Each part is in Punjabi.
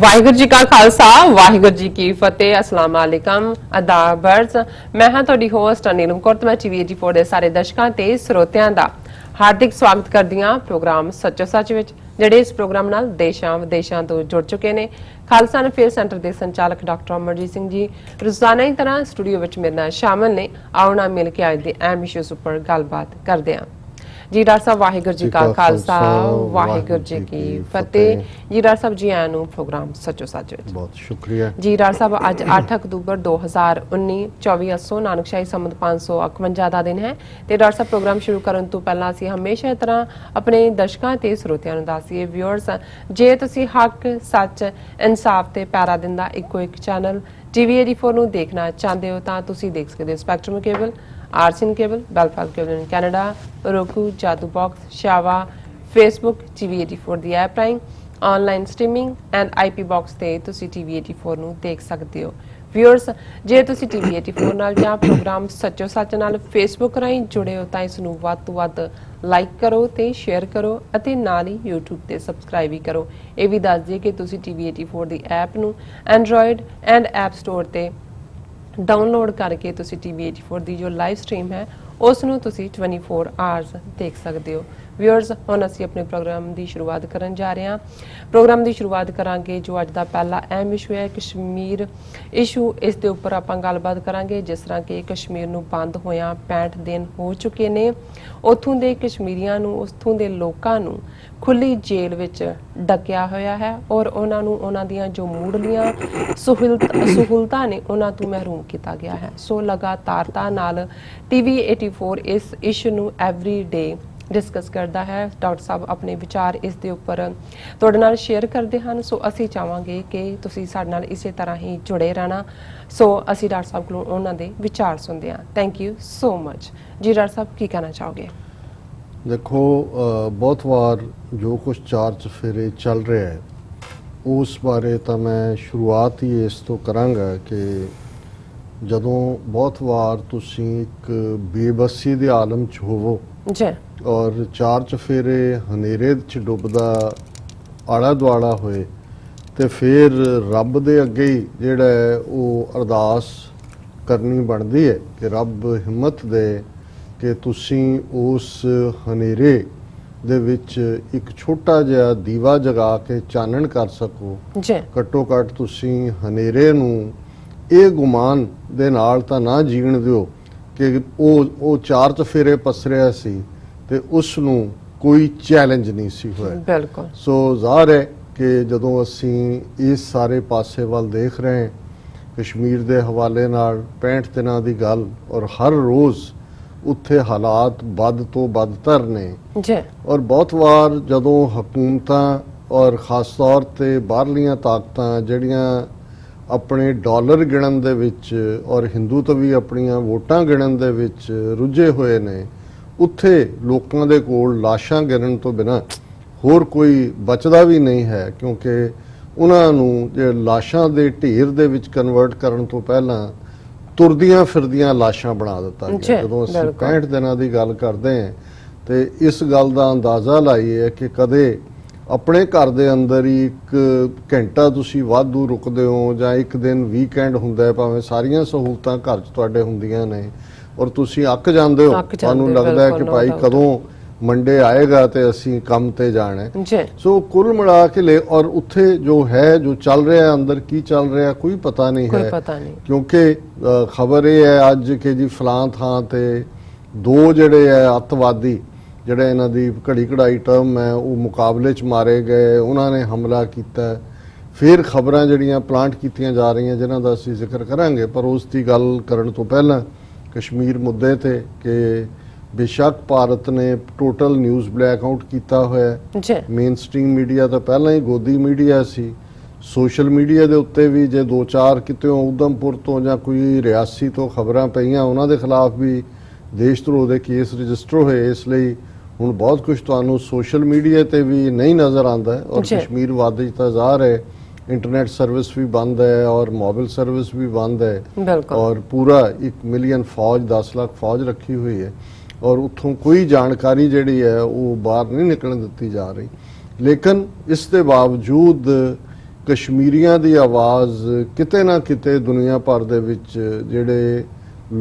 ਵਾਹਿਗੁਰੂ ਜੀ ਕਾ ਖਾਲਸਾ ਵਾਹਿਗੁਰੂ ਜੀ ਕੀ ਫਤਿਹ। अस्सलाम वालेकुम अदाबर्स मैं हाँ ਤੁਹਾਡੀ ਹੋਸਟ ਨੀਲਮ ਕੌਰ ਤੇ ਮੈਂ TV84 ਦੇ ਸਾਰੇ ਦਰਸ਼ਕਾਂ ਤੇ ਸਰੋਤਿਆਂ ਦਾ ਹਾਰਦਿਕ ਸਵਾਗਤ ਕਰਦੀ ਹਾਂ ਪ੍ਰੋਗਰਾਮ ਸੱਚੋ ਸੱਚ ਵਿੱਚ, ਜਿਹੜੇ ਇਸ ਪ੍ਰੋਗਰਾਮ ਨਾਲ ਦੇਸ਼ਾਂ ਵਿਦੇਸ਼ਾਂ ਤੋਂ ਜੁੜ ਚੁੱਕੇ ਨੇ। ਖਾਲਸਾ ਅਫੇਅਰ ਸੈਂਟਰ ਦੇ ਸੰਚਾਲਕ ਡਾਕਟਰ ਅਮਰਜੀਤ ਸਿੰਘ ਜੀ ਰੋਜ਼ਾਨਾ ਦੀ ਤਰ੍ਹਾਂ ਸਟੂਡੀਓ ਵਿੱਚ ਮੇਰੇ ਨਾਲ ਸ਼ਾਮਲ ਨੇ। ਆਓ ਨਾ ਮਿਲ ਕੇ ਅੱਜ ਦੇ ਅਹਿਮ ਇਸ਼ੂਜ਼ ਉੱਪਰ ਗੱਲਬਾਤ ਕਰਦੇ ਹਾਂ। जी डॉक्टर साहब वाहिगुरू जी का खालसा वाहिगुरू जी की फतेह। जी डॉक्टर साहब जी आया प्रोग्राम सचो सच बहुत शुक्रिया जी। डॉक्टर साहब अज 8 अक्तूबर 2019 2400 नानकशाही संमत 551 का दिन है। तो डॉक्टर साहब प्रोग्राम शुरू करने तो पहला असीं हमेशा तरह अपने दर्शकों ते ਸਰੋਤਿਆਂ ਨੂੰ ਦੱਸੀਏ व्यूअर्स, जे तुसीं हक सच इंसाफ ते पैरा दिन दा इक्को एक चैनल TV84 ਨੂੰ देखना चाहते हो तो तुसीं देख सकते हो spectrum cable, RCN cable, Belfast cable in Canada, roku, Jadoo box, शावा, फेसबुक, TV84 ਦੀ ऐप राਹੀਂ online streaming and IP box ਤੇ ਤੁਸੀਂ TV84 ਨੂੰ ਦੇਖ ਸਕਦੇ ਹੋ। व्यूअर्स, ਜੇ ਤੁਸੀਂ TV84 ਨਾਲ ਜਾਂ ਪ੍ਰੋਗਰਾਮ ਸੱਚੋ ਸੱਚ ਨਾਲ ਫੇਸਬੁੱਕ ਰਾਹੀਂ ਜੁੜੇ ਹੋ ਤਾਂ ਇਸ ਨੂੰ ਵੱਧ ਤੋਂ ਵੱਧ ਲਾਈਕ ਕਰੋ ਤੇ ਸ਼ੇਅਰ ਕਰੋ ਅਤੇ ਨਾਲ ਹੀ YouTube ਤੇ ਸਬਸਕ੍ਰਾਈਬ ਵੀ ਕਰੋ। ਇਹ ਵੀ ਦੱਸ ਦਈਏ ਕਿ ਤੁਸੀਂ TV84 ਦੀ ਐਪ ਨੂੰ ਐਂਡਰੋਇਡ ਐਂਡ ਐਪ ਸਟੋਰ ਤੇ डाउनलोड करके तुसी TV84 ਦੀ जो लाइव स्ट्रीम है उसनू तुसी 24 आवर्स देख सकते हो। व्यूअर्स, हुण असीं अपने प्रोग्राम की शुरुआत करन जा रहे हैं। प्रोग्राम की शुरुआत करांगे जो अज दा पहला अहम इशू है कश्मीर इशू। इस दे उपर आपां गलबात करांगे। जिस तरह कि कश्मीर नू बंद होया 65 दिन हो चुके ने, उत्थों दे कश्मीरियां नू उत्थों दे लोकां नू खुली जेल विच डकिया होया है और उन्हां नू उन्हां दियां जो मुढ़लियां सहूलतां ने उन्हां तों महरूम किया गया है। सो लगातारता नाल TV84 इस इशू नू एवरी डे डिस्कस करता है। डॉक्टर साहब अपने विचार इस दे उपर तुहाडे नाल शेयर करते हैं। सो असीं चाहांगे कि तुसीं साडे नाल इसे तरह ही जुड़े रहना। सो असीं डॉक्टर साहब कोलों उन्हां दे विचार सुनते हैं। थैंक यू सो मच जी। डॉक्टर साहब की कहना चाहोगे? देखो, बहुत बार जो कुछ चार चफेरे चल रहा है उस बारे तो मैं शुरुआत ही इस तो करांगा कि जदों बहुत बार तुसीं एक बेबसी दे आलम च होवो जी और चार चफेरे हनेरे च डुबदा आला दुआला होए ते फिर रब दे अगे ही जिहड़ा है वो अरदास करनी बनदी है कि रब हिम्मत दे कि तुसीं उस हनेरे दे विच एक छोटा जिहा दीवा जगा के चानण कर सको। जी घट्टो घट्ट तुसीं हनेरे नूं ਇਹ ਗੁਮਾਨ ਦੇ ਨਾਲ ਤਾਂ ਨਾ ਜੀਣ ਦਿਓ ਕਿ ਉਹ ਚਾਰ ਚਫੇਰੇ ਪਸਰਿਆ ਸੀ ਤੇ ਉਸ ਨੂੰ ਕੋਈ ਚੈਲੰਜ ਨਹੀਂ ਸੀ ਹੋਇਆ। ਬਿਲਕੁਲ। ਸੋ ਜ਼ਾਹਰ ਹੈ ਕਿ ਜਦੋਂ ਅਸੀਂ ਇਸ ਸਾਰੇ ਪਾਸੇ ਵੱਲ ਦੇਖ ਰਹੇ ਹਾਂ ਕਸ਼ਮੀਰ ਦੇ ਹਵਾਲੇ ਨਾਲ 65 ਦਿਨਾਂ ਦੀ ਗੱਲ ਔਰ ਹਰ ਰੋਜ਼ ਉੱਥੇ ਹਾਲਾਤ ਵੱਧ ਤੋਂ ਬਦਤਰ ਨੇ ਜੀ ਔਰ ਬਹੁਤ ਵਾਰ ਜਦੋਂ ਹਕੂਮਤਾਂ ਔਰ ਖਾਸ ਤੌਰ ਤੇ ਬਾਹਰਲੀਆਂ ਤਾਕਤਾਂ ਜਿਹੜੀਆਂ ਆਪਣੇ ਡਾਲਰ ਗਿਣਨ ਦੇ ਵਿੱਚ ਔਰ ਹਿੰਦੂਤਵ ਵੀ ਆਪਣੀਆਂ ਵੋਟਾਂ ਗਿਣਨ ਦੇ ਵਿੱਚ ਰੁੱਝੇ ਹੋਏ ਨੇ, ਉੱਥੇ ਲੋਕਾਂ ਦੇ ਕੋਲ ਲਾਸ਼ਾਂ ਗਿਣਨ ਤੋਂ ਬਿਨਾਂ ਹੋਰ ਕੋਈ ਬਚਦਾ ਵੀ ਨਹੀਂ ਹੈ ਕਿਉਂਕਿ ਉਹਨਾਂ ਨੂੰ ਜੇ ਲਾਸ਼ਾਂ ਦੇ ਢੇਰ ਦੇ ਵਿੱਚ ਕਨਵਰਟ ਕਰਨ ਤੋਂ ਪਹਿਲਾਂ ਤੁਰਦੀਆਂ ਫਿਰਦੀਆਂ ਲਾਸ਼ਾਂ ਬਣਾ ਦਿੱਤਾ ਗਿਆ। ਜਦੋਂ ਅਸੀਂ 65 ਦਿਨਾਂ ਦੀ ਗੱਲ ਕਰਦੇ ਹਾਂ ਤੇ ਇਸ ਗੱਲ ਦਾ ਅੰਦਾਜ਼ਾ ਲਾਈਏ ਕਿ ਕਦੇ ਆਪਣੇ ਘਰ ਦੇ ਅੰਦਰ ਹੀ ਇੱਕ ਘੰਟਾ ਤੁਸੀਂ ਵਾਧੂ ਰੁਕਦੇ ਹੋ ਜਾਂ ਇੱਕ ਦਿਨ ਵੀਕਐਂਡ ਹੁੰਦਾ ਹੈ, ਭਾਵੇਂ ਸਾਰੀਆਂ ਸਹੂਲਤਾਂ ਘਰ 'ਚ ਤੁਹਾਡੇ ਹੁੰਦੀਆਂ ਨੇ ਔਰ ਤੁਸੀਂ ਅੱਕ ਜਾਂਦੇ ਹੋ, ਤੁਹਾਨੂੰ ਲੱਗਦਾ ਹੈ ਕਿ ਭਾਈ ਕਦੋਂ ਮੰਡੇ ਆਏਗਾ ਤੇ ਅਸੀਂ ਕੰਮ ਤੇ ਜਾਣਾ ਹੈ। ਸੋ ਕੁੱਲ ਮਿਲਾ ਕੇ ਲੈ ਔਰ ਉੱਥੇ ਜੋ ਹੈ ਜੋ ਚੱਲ ਰਿਹਾ ਅੰਦਰ ਕੀ ਚੱਲ ਰਿਹਾ ਕੋਈ ਪਤਾ ਨਹੀਂ ਹੈ ਕਿਉਂਕਿ ਖਬਰ ਇਹ ਹੈ ਅੱਜ ਕਿ ਜੀ ਫਲਾਂ ਥਾਂ ਤੇ ਦੋ ਜਿਹੜੇ ਹੈ ਅੱਤਵਾਦੀ ਜਿਹੜੇ ਇਹਨਾਂ ਦੀ ਘੜੀ ਘੜਾਈ ਟਰਮ ਹੈ ਉਹ ਮੁਕਾਬਲੇ 'ਚ ਮਾਰੇ ਗਏ, ਉਹਨਾਂ ਨੇ ਹਮਲਾ ਕੀਤਾ। ਫਿਰ ਖਬਰਾਂ ਜਿਹੜੀਆਂ ਪਲਾਂਟ ਕੀਤੀਆਂ ਜਾ ਰਹੀਆਂ ਜਿਨ੍ਹਾਂ ਦਾ ਅਸੀਂ ਜ਼ਿਕਰ ਕਰਾਂਗੇ, ਪਰ ਉਸ ਦੀ ਗੱਲ ਕਰਨ ਤੋਂ ਪਹਿਲਾਂ ਕਸ਼ਮੀਰ ਮੁੱਦੇ ਤੇ ਕਿ ਬੇਸ਼ੱਕ ਭਾਰਤ ਨੇ ਟੋਟਲ ਨਿਊਜ਼ ਬਲੈਕ ਆਊਟ ਕੀਤਾ ਹੋਇਆ। ਮੇਨ ਸਟ੍ਰੀਮ ਮੀਡੀਆ ਤਾਂ ਪਹਿਲਾਂ ਹੀ ਗੋਦੀ ਮੀਡੀਆ ਸੀ। ਸੋਸ਼ਲ ਮੀਡੀਆ ਦੇ ਉੱਤੇ ਵੀ ਜੇ ਦੋ ਚਾਰ ਕਿਤੇੋਂ ਉਧਮਪੁਰ ਤੋਂ ਜਾਂ ਕੋਈ ਰਿਆਸੀ ਤੋਂ ਖਬਰਾਂ ਪਈਆਂ ਉਹਨਾਂ ਦੇ ਖਿਲਾਫ ਵੀ ਦੇਸ਼ ਧਰੋਹ ਦੇ ਕੇਸ ਰਜਿਸਟਰ ਹੋਏ। ਇਸ ਲਈ ਹੁਣ ਬਹੁਤ ਕੁਝ ਤੁਹਾਨੂੰ ਸੋਸ਼ਲ ਮੀਡੀਆ ਤੇ ਵੀ ਨਹੀਂ ਨਜ਼ਰ ਆਉਂਦਾ ਔਰ ਕਸ਼ਮੀਰ ਵਾਦੀ ਤਾਂ ਜ਼ਾਹਰ ਹੈ इंटरनेट सर्विस भी बंद है और मोबाइल सर्विस भी बंद है और पूरा 1 मिलियन फौज 10 लाख फौज रखी हुई है और उत्थों कोई जानकारी जिहड़ी है वो बाहर नहीं निकलण दित्ती जा रही। लेकिन इस दे बावजूद ਕਸ਼ਮੀਰੀਆਂ ਦੀ ਆਵਾਜ਼ ਕਿਤੇ ਨਾ ਕਿਤੇ ਦੁਨੀਆ ਭਰ ਦੇ ਵਿੱਚ ਜਿਹੜੇ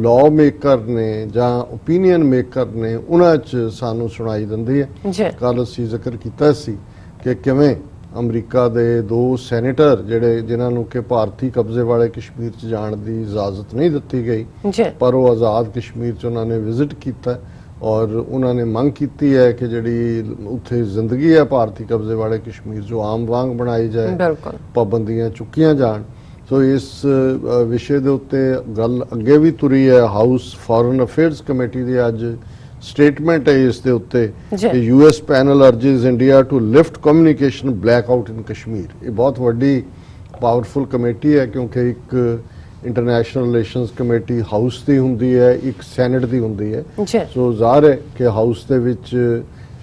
ਲਾਅ ਮੇਕਰ ਨੇ ਜਾਂ ਓਪੀਨੀਅਨ ਮੇਕਰ ਨੇ ਉਹਨਾਂ 'ਚ ਸਾਨੂੰ ਸੁਣਾਈ ਦਿੰਦੀ ਹੈ। ਜੀ ਕੱਲ੍ਹ ਅਸੀਂ ਜ਼ਿਕਰ ਕੀਤਾ ਸੀ ਕਿ ਕਿਵੇਂ ਅਮਰੀਕਾ ਦੇ 2 ਸੈਨੇਟਰ ਜਿਨ੍ਹਾਂ ਨੂੰ ਕਿ ਭਾਰਤੀ ਕਬਜ਼ੇ ਵਾਲੇ ਕਸ਼ਮੀਰ 'ਚ ਜਾਣ ਦੀ ਇਜਾਜ਼ਤ ਨਹੀਂ ਦਿੱਤੀ ਗਈ, ਜੀ ਪਰ ਉਹ ਆਜ਼ਾਦ ਕਸ਼ਮੀਰ 'ਚ ਉਹਨਾਂ ਨੇ ਵਿਜ਼ਿਟ ਕੀਤਾ ਔਰ ਉਹਨਾਂ ਨੇ ਮੰਗ ਕੀਤੀ ਹੈ ਕਿ ਜਿਹੜੀ ਉੱਥੇ ਜ਼ਿੰਦਗੀ ਹੈ ਭਾਰਤੀ ਕਬਜ਼ੇ ਵਾਲੇ ਕਸ਼ਮੀਰ 'ਚ ਆਮ ਵਾਂਗ ਬਣਾਈ ਜਾਏ, ਬਿਲਕੁਲ ਪਾਬੰਦੀਆਂ ਚੁੱਕੀਆਂ ਜਾਣ। ਸੋ ਇਸ ਵਿਸ਼ੇ ਦੇ ਉੱਤੇ ਗੱਲ ਅੱਗੇ ਵੀ ਤੁਰੀ ਹੈ। ਹਾਊਸ ਫੋਰਨ ਅਫੇਅਰਸ ਕਮੇਟੀ ਦੀ ਅੱਜ ਸਟੇਟਮੈਂਟ ਹੈ ਇਸ ਦੇ ਉੱਤੇ ਕਿ US panel urges India to lift communication blackout in Kashmir. ਇਹ ਬਹੁਤ ਵੱਡੀ ਪਾਵਰਫੁਲ ਕਮੇਟੀ ਹੈ ਕਿਉਂਕਿ ਇੱਕ ਇੰਟਰਨੈਸ਼ਨਲ ਰਿਲੇਸ਼ਨਸ ਕਮੇਟੀ ਹਾਊਸ ਦੀ ਹੁੰਦੀ ਹੈ, ਇੱਕ ਸੈਨੇਟ ਦੀ ਹੁੰਦੀ ਹੈ। ਜੀ ਸੋ ਜ਼ਾਹਰ ਹੈ ਕਿ ਹਾਊਸ ਦੇ ਵਿੱਚ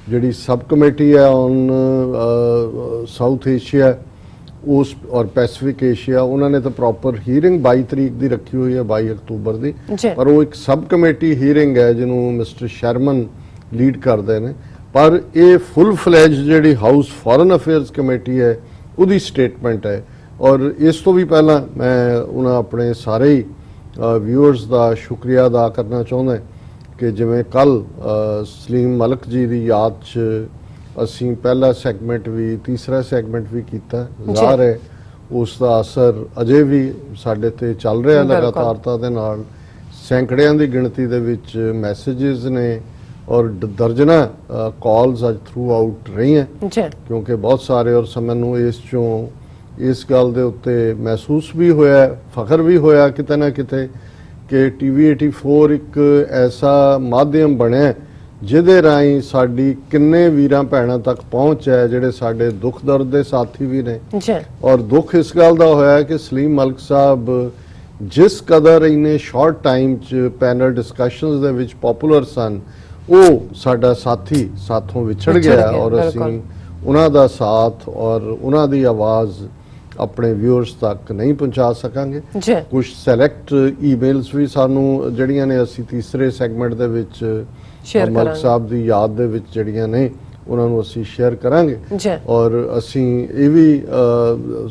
ਜਿਹੜੀ ਸਬ ਕਮੇਟੀ ਹੈ ਔਨ ਸਾਊਥ ਏਸ਼ੀਆ ਉਸ ਔਰ ਪੈਸੀਫਿਕ ਏਸ਼ੀਆ, ਉਹਨਾਂ ਨੇ ਤਾਂ ਪ੍ਰੋਪਰ ਹੀਅਰਿੰਗ 22 ਤਰੀਕ ਦੀ ਰੱਖੀ ਹੋਈ ਹੈ, 22 ਅਕਤੂਬਰ ਦੀ, ਜੀ ਪਰ ਉਹ ਇੱਕ ਸਬ ਕਮੇਟੀ ਹੀਅਰਿੰਗ ਹੈ ਜਿਹਨੂੰ ਮਿਸਟਰ ਸ਼ਰਮਨ ਲੀਡ ਕਰਦੇ ਨੇ। ਪਰ ਇਹ ਫੁੱਲ ਫਲੈਜ ਜਿਹੜੀ ਹਾਊਸ ਫੋਰਨ ਅਫੇਅਰਸ ਕਮੇਟੀ ਹੈ ਉਹਦੀ ਸਟੇਟਮੈਂਟ ਹੈ। ਔਰ ਇਸ ਤੋਂ ਵੀ ਪਹਿਲਾਂ ਮੈਂ ਉਹਨਾਂ ਆਪਣੇ ਸਾਰੇ ਹੀ ਵਿਊਅਰਸ ਦਾ ਸ਼ੁਕਰੀਆ ਅਦਾ ਕਰਨਾ ਚਾਹੁੰਦਾ ਕਿ ਜਿਵੇਂ ਕੱਲ ਸਲੀਮ ਮਲਕ ਜੀ ਦੀ ਯਾਦ 'ਚ ਅਸੀਂ ਪਹਿਲਾ ਸੈਗਮੈਂਟ ਵੀ ਤੀਸਰਾ ਸੈਗਮੈਂਟ ਵੀ ਕੀਤਾ। ਜ਼ਾਹਰ ਹੈ ਉਸ ਦਾ ਅਸਰ ਅਜੇ ਵੀ ਸਾਡੇ ਤੇ ਚੱਲ ਰਿਹਾ ਲਗਾਤਾਰਤਾ ਦੇ ਨਾਲ। ਸੈਂਕੜਿਆਂ ਦੀ ਗਿਣਤੀ ਦੇ ਵਿੱਚ ਮੈਸੇजेस ਨੇ ਔਰ ਦਰਜਨਾਂ ਕਾਲਸ ਅੱਜ ਥਰੂ ਆਊਟ ਰਹੀਆਂ ਕਿਉਂਕਿ ਬਹੁਤ ਸਾਰੇ ਔਰ ਮੈਨੂੰ ਇਸ ਗੱਲ ਦੇ ਉੱਤੇ ਮਹਿਸੂਸ ਵੀ ਹੋਇਆ, ਫਖਰ ਵੀ ਹੋਇਆ ਕਿਤੇ ਨਾ ਕਿਤੇ ਕਿ ਟੀਵੀ 84 ਇੱਕ ਐਸਾ ਮਾਧਿਅਮ ਬਣਿਆ ਜਿਹਦੇ ਰਾਹੀਂ ਸਾਡੀ ਕਿੰਨੇ ਵੀਰਾਂ ਭੈਣਾਂ ਤੱਕ ਪਹੁੰਚ ਹੈ ਜਿਹੜੇ ਸਾਡੇ ਦੁੱਖ ਦਰਦ ਦੇ ਸਾਥੀ ਵੀ ਨੇ। ਔਰ ਦੁੱਖ ਇਸ ਗੱਲ ਦਾ ਹੋਇਆ ਕਿ ਸਲੀਮ ਮਲਕ ਸਾਹਿਬ ਜਿਸ ਕਦਰ ਇਹਨੇ ਸ਼ਾਰਟ ਟਾਈਮ 'ਚ ਪੈਨਲ ਡਿਸਕਸ਼ਨਸ ਦੇ ਵਿੱਚ ਪਪੂਲਰ ਸਨ, ਉਹ ਸਾਡਾ ਸਾਥੀ ਸਾਥੋਂ ਵਿਛੜ ਗਿਆ ਔਰ ਅਸੀਂ ਉਹਨਾਂ ਦਾ ਸਾਥ ਔਰ ਉਹਨਾਂ ਦੀ ਆਵਾਜ਼ ਆਪਣੇ ਵਿਊਅਰਸ ਤੱਕ ਨਹੀਂ ਪਹੁੰਚਾ ਸਕਾਂਗੇ। ਕੁਝ ਸੈਲੈਕਟ ਈਮੇਲਸ ਵੀ ਸਾਨੂੰ ਜਿਹੜੀਆਂ ਨੇ ਅਸੀਂ ਤੀਸਰੇ ਸੈਗਮੈਂਟ ਦੇ ਵਿੱਚ ਮਲਕ ਸਾਹਿਬ ਦੀ ਯਾਦ ਦੇ ਵਿੱਚ ਜਿਹੜੀਆਂ ਨੇ ਉਹਨਾਂ ਨੂੰ ਅਸੀਂ ਸ਼ੇਅਰ ਕਰਾਂਗੇ। ਔਰ ਅਸੀਂ ਇਹ ਵੀ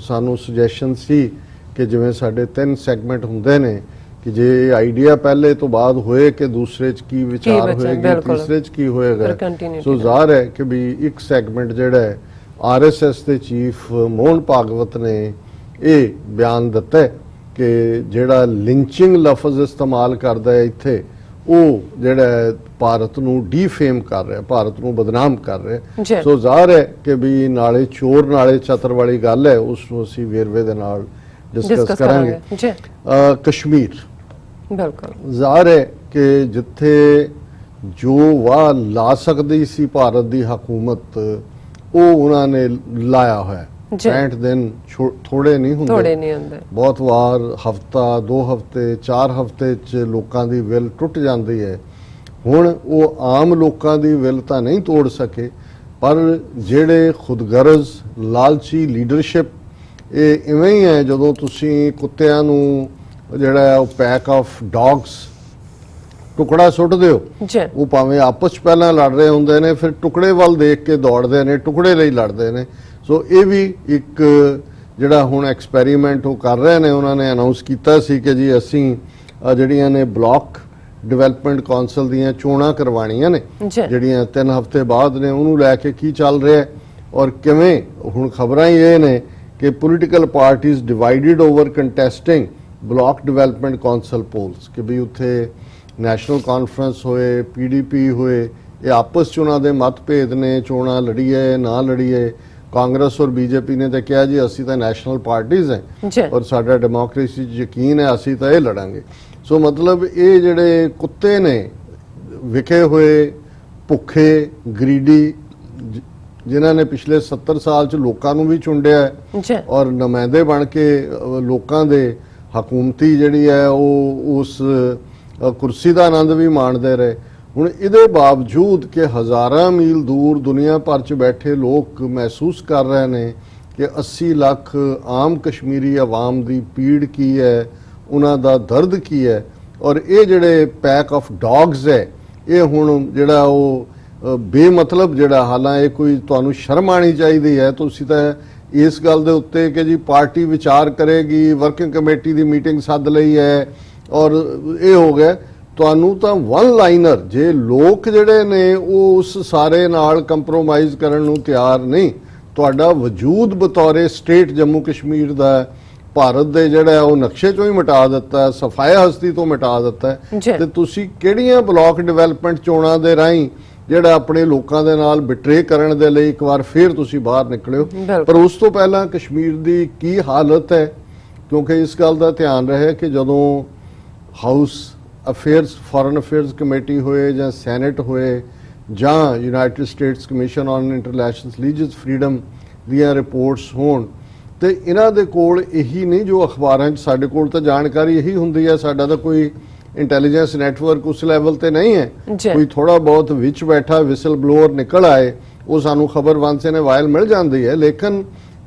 ਸਾਨੂੰ ਸੁਜੈਸ਼ਨ ਸੀ ਕਿ ਜਿਵੇਂ ਸਾਡੇ 3 ਸੈਗਮੈਂਟ ਹੁੰਦੇ ਨੇ ਕਿ ਜੇ ਆਈਡੀਆ ਪਹਿਲੇ ਤੋਂ ਬਾਅਦ ਹੋਏ ਕਿ ਦੂਸਰੇ 'ਚ ਕੀ ਵਿਚਾਰ ਹੋਏਗੀ, ਤੀਸਰੇ 'ਚ ਕੀ ਹੋਏਗਾ। ਸੋ ਜ਼ਾਹਰ ਹੈ ਕਿ ਵੀ ਇੱਕ ਸੈਗਮੈਂਟ ਜਿਹੜਾ ਹੈ RSS ਦੇ ਚੀਫ ਮੋਹਨ ਭਾਗਵਤ ਨੇ ਇਹ ਬਿਆਨ ਦਿੱਤਾ ਕਿ ਜਿਹੜਾ ਲਿੰਚਿੰਗ ਲਫ਼ਜ਼ ਇਸਤੇਮਾਲ ਕਰਦਾ ਹੈ ਇੱਥੇ, ਉਹ ਜਿਹੜਾ ਭਾਰਤ ਨੂੰ ਡੀਫੇਮ ਕਰ ਰਿਹਾ, ਭਾਰਤ ਨੂੰ ਬਦਨਾਮ ਕਰ ਰਿਹਾ। ਸੋ ਜ਼ਾਹਰ ਹੈ ਕਿ ਵੀ ਨਾਲੇ ਚੋਰ ਨਾਲੇ ਚਤਰ ਵਾਲੀ ਗੱਲ ਹੈ, ਉਸ ਨੂੰ ਅਸੀਂ ਵੇਰਵੇ ਦੇ ਨਾਲ ਡਿਸਕਸ ਕਰਾਂਗੇ। ਕਸ਼ਮੀਰ ਬਿਲਕੁਲ ਜ਼ਾਹਰ ਹੈ ਕਿ ਜਿੱਥੇ ਜੋ ਵਾਹ ਲਾ ਸਕਦੀ ਸੀ ਭਾਰਤ ਦੀ ਹਕੂਮਤ, ਉਹ ਉਹਨਾਂ ਨੇ ਲਾਇਆ ਹੋਇਆ। 65 ਦਿਨ ਥੋੜੇ ਨਹੀਂ ਹੁੰਦੇ, ਬਹੁਤ ਵਾਰ ਹਫਤਾ 2 ਹਫ਼ਤੇ 4 ਹਫ਼ਤੇ 'ਚ ਲੋਕਾਂ ਦੀ ਵਿਲ ਟੁੱਟ ਜਾਂਦੀ ਹੈ। ਹੁਣ ਉਹ ਆਮ ਲੋਕਾਂ ਦੀ ਵਿਲ ਤਾਂ ਨਹੀਂ ਤੋੜ ਸਕੇ, ਪਰ ਜਿਹੜੇ ਖੁਦਗਰਜ਼ ਲਾਲਚੀ ਲੀਡਰਸ਼ਿਪ, ਇਹ ਇਵੇਂ ਹੀ ਹੈ ਜਦੋਂ ਤੁਸੀਂ ਕੁੱਤਿਆਂ ਨੂੰ ਜਿਹੜਾ ਉਹ ਪੈਕ ਆਫ ਡੌਗਸ ਟੁਕੜਾ ਸੁੱਟਦੇ ਹੋ, ਉਹ ਭਾਵੇਂ ਆਪਸ 'ਚ ਪਹਿਲਾਂ ਲੜ ਰਹੇ ਹੁੰਦੇ ਨੇ, ਫਿਰ ਟੁਕੜੇ ਵੱਲ ਦੇਖ ਕੇ ਦੌੜਦੇ ਨੇ, ਟੁਕੜੇ ਲਈ ਲੜਦੇ ਨੇ। ਸੋ ਇਹ ਵੀ ਇੱਕ ਜਿਹੜਾ ਹੁਣ ਐਕਸਪੈਰੀਮੈਂਟ ਉਹ ਕਰ ਰਹੇ ਨੇ। ਉਹਨਾਂ ਨੇ ਅਨਾਉਂਸ ਕੀਤਾ ਸੀ ਕਿ ਜੀ ਅਸੀਂ ਜਿਹੜੀਆਂ ਨੇ ਬਲਾਕ ਡਿਵੈਲਪਮੈਂਟ ਕੌਂਸਲ ਦੀਆਂ ਚੋਣਾਂ ਕਰਵਾਉਣੀਆਂ ਨੇ ਜਿਹੜੀਆਂ 3 ਹਫ਼ਤੇ ਬਾਅਦ ਨੇ, ਉਹਨੂੰ ਲੈ ਕੇ ਕੀ ਚੱਲ ਰਿਹਾ ਔਰ ਕਿਵੇਂ। ਹੁਣ ਖਬਰਾਂ ਹੀ ਇਹ ਨੇ ਕਿ political parties divided over contesting block development council polls, ਕਿ ਵੀ ਉੱਥੇ ਨੈਸ਼ਨਲ ਕਾਨਫਰੰਸ ਹੋਏ, PDP ਹੋਏ, ਇਹ ਆਪਸ 'ਚ ਉਹਨਾਂ ਦੇ ਮਤਭੇਦ ਨੇ, ਚੋਣਾਂ ਲੜੀਏ ਨਾ ਲੜੀਏ। ਕਾਂਗਰਸ ਔਰ BJP ਨੇ ਤਾਂ ਕਿਹਾ ਜੀ ਅਸੀਂ ਤਾਂ ਨੈਸ਼ਨਲ ਪਾਰਟੀਜ਼ ਹੈ ਔਰ ਸਾਡਾ ਡੈਮੋਕ੍ਰੇਸੀ 'ਚ ਯਕੀਨ ਹੈ, ਅਸੀਂ ਤਾਂ ਇਹ ਲੜਾਂਗੇ। ਸੋ ਮਤਲਬ ਇਹ ਜਿਹੜੇ ਕੁੱਤੇ ਨੇ ਵਿਕੇ ਹੋਏ, ਭੁੱਖੇ, ਗਰੀਡੀ, ਜਿਨ੍ਹਾਂ ਨੇ ਪਿਛਲੇ 70 ਸਾਲ 'ਚ ਲੋਕਾਂ ਨੂੰ ਵੀ ਚੁੰਡਿਆ ਔਰ ਨੁਮਾਇੰਦੇ ਬਣ ਕੇ ਲੋਕਾਂ ਦੇ ਹਕੂਮਤੀ ਜਿਹੜੀ ਹੈ ਉਹ ਉਸ ਕੁਰਸੀ ਦਾ ਆਨੰਦ ਵੀ ਮਾਣਦੇ ਰਹੇ। ਹੁਣ ਇਹਦੇ ਬਾਵਜੂਦ ਕਿ ਹਜ਼ਾਰਾਂ ਮੀਲ ਦੂਰ ਦੁਨੀਆ ਭਰ 'ਚ ਬੈਠੇ ਲੋਕ ਮਹਿਸੂਸ ਕਰ ਰਹੇ ਨੇ ਕਿ 80 ਲੱਖ ਆਮ ਕਸ਼ਮੀਰੀ ਆਵਾਮ ਦੀ ਪੀੜ ਕੀ ਹੈ, ਉਹਨਾਂ ਦਾ ਦਰਦ ਕੀ ਹੈ। ਔਰ ਇਹ ਜਿਹੜੇ ਪੈਕ ਆਫ ਡੌਗਸ ਹੈ, ਇਹ ਹੁਣ ਜਿਹੜਾ ਉਹ ਬੇਮਤਲਬ ਜਿਹੜਾ, ਹਾਲਾਂ ਇਹ ਕੋਈ ਤੁਹਾਨੂੰ ਸ਼ਰਮ ਆਣੀ ਚਾਹੀਦੀ ਹੈ, ਤੁਸੀਂ ਤਾਂ ਇਸ ਗੱਲ ਦੇ ਉੱਤੇ ਕਿ ਜੀ ਪਾਰਟੀ ਵਿਚਾਰ ਕਰੇਗੀ, ਵਰਕਿੰਗ ਕਮੇਟੀ ਦੀ ਮੀਟਿੰਗ ਸੱਦ ਲਈ ਹੈ ਔਰ ਇਹ ਹੋ ਗਿਆ। ਤੁਹਾਨੂੰ ਤਾਂ ਵਨ ਲਾਈਨਰ, ਜੇ ਲੋਕ ਜਿਹੜੇ ਨੇ ਉਹ ਉਸ ਸਾਰੇ ਨਾਲ ਕੰਪਰੋਮਾਈਜ਼ ਕਰਨ ਨੂੰ ਤਿਆਰ ਨਹੀਂ, ਤੁਹਾਡਾ ਵਜੂਦ ਬਤੌਰੇ ਸਟੇਟ ਜੰਮੂ ਕਸ਼ਮੀਰ ਦਾ ਭਾਰਤ ਦੇ ਜਿਹੜਾ ਉਹ ਨਕਸ਼ੇ ਚੋਂ ਹੀ ਮਿਟਾ ਦਿੱਤਾ, ਸਫਾਇਆ ਹਸਤੀ ਤੋਂ ਮਿਟਾ ਦਿੱਤਾ, ਤੇ ਤੁਸੀਂ ਕਿਹੜੀਆਂ ਬਲਾਕ ਡਿਵੈਲਪਮੈਂਟ ਚੋਣਾਂ ਦੇ ਰਾਹੀਂ ਜਿਹੜਾ ਆਪਣੇ ਲੋਕਾਂ ਦੇ ਨਾਲ ਬਿਟਰੇ ਕਰਨ ਦੇ ਲਈ ਇੱਕ ਵਾਰ ਫੇਰ ਤੁਸੀਂ ਬਾਹਰ ਨਿਕਲਿਓ। ਪਰ ਉਸ ਤੋਂ ਪਹਿਲਾਂ ਕਸ਼ਮੀਰ ਦੀ ਕੀ ਹਾਲਤ ਹੈ, ਕਿਉਂਕਿ ਇਸ ਗੱਲ ਦਾ ਧਿਆਨ ਰਹੇ ਕਿ ਜਦੋਂ house affairs foreign Affairs committee ਹੋਏ ਜਾਂ ਸੈਨੇਟ ਹੋਏ ਜਾਂ United States commission on international religious freedom ਦੀਆਂ ਰਿਪੋਰਟਸ ਹੋਣ, ਤੇ ਇਹਨਾਂ ਦੇ ਕੋਲ ਇਹੀ ਨਹੀਂ ਜੋ ਅਖਬਾਰਾਂ 'ਚ ਸਾਡੇ ਕੋਲ ਤਾਂ ਜਾਣਕਾਰੀ ਇਹੀ ਹੁੰਦੀ ਹੈ, ਸਾਡਾ ਤਾਂ ਕੋਈ ਇੰਟੈਲੀਜੈਂਸ ਨੈਟਵਰਕ ਉਸ ਲੈਵਲ ਤੇ ਨਹੀਂ ਹੈ। ਕੋਈ ਥੋੜਾ ਬਹੁਤ ਵਿੱਚ ਬੈਠਾ ਵਿਸਲ ਬਲੋਅਰ ਨਿਕਲ ਆਏ ਉਹ ਸਾਨੂੰ ਖਬਰ ਵਾਂਸੇ ਨੇ ਵਾਇਲ ਮਿਲ ਜਾਂਦੀ ਹੈ, ਲੇਕਿਨ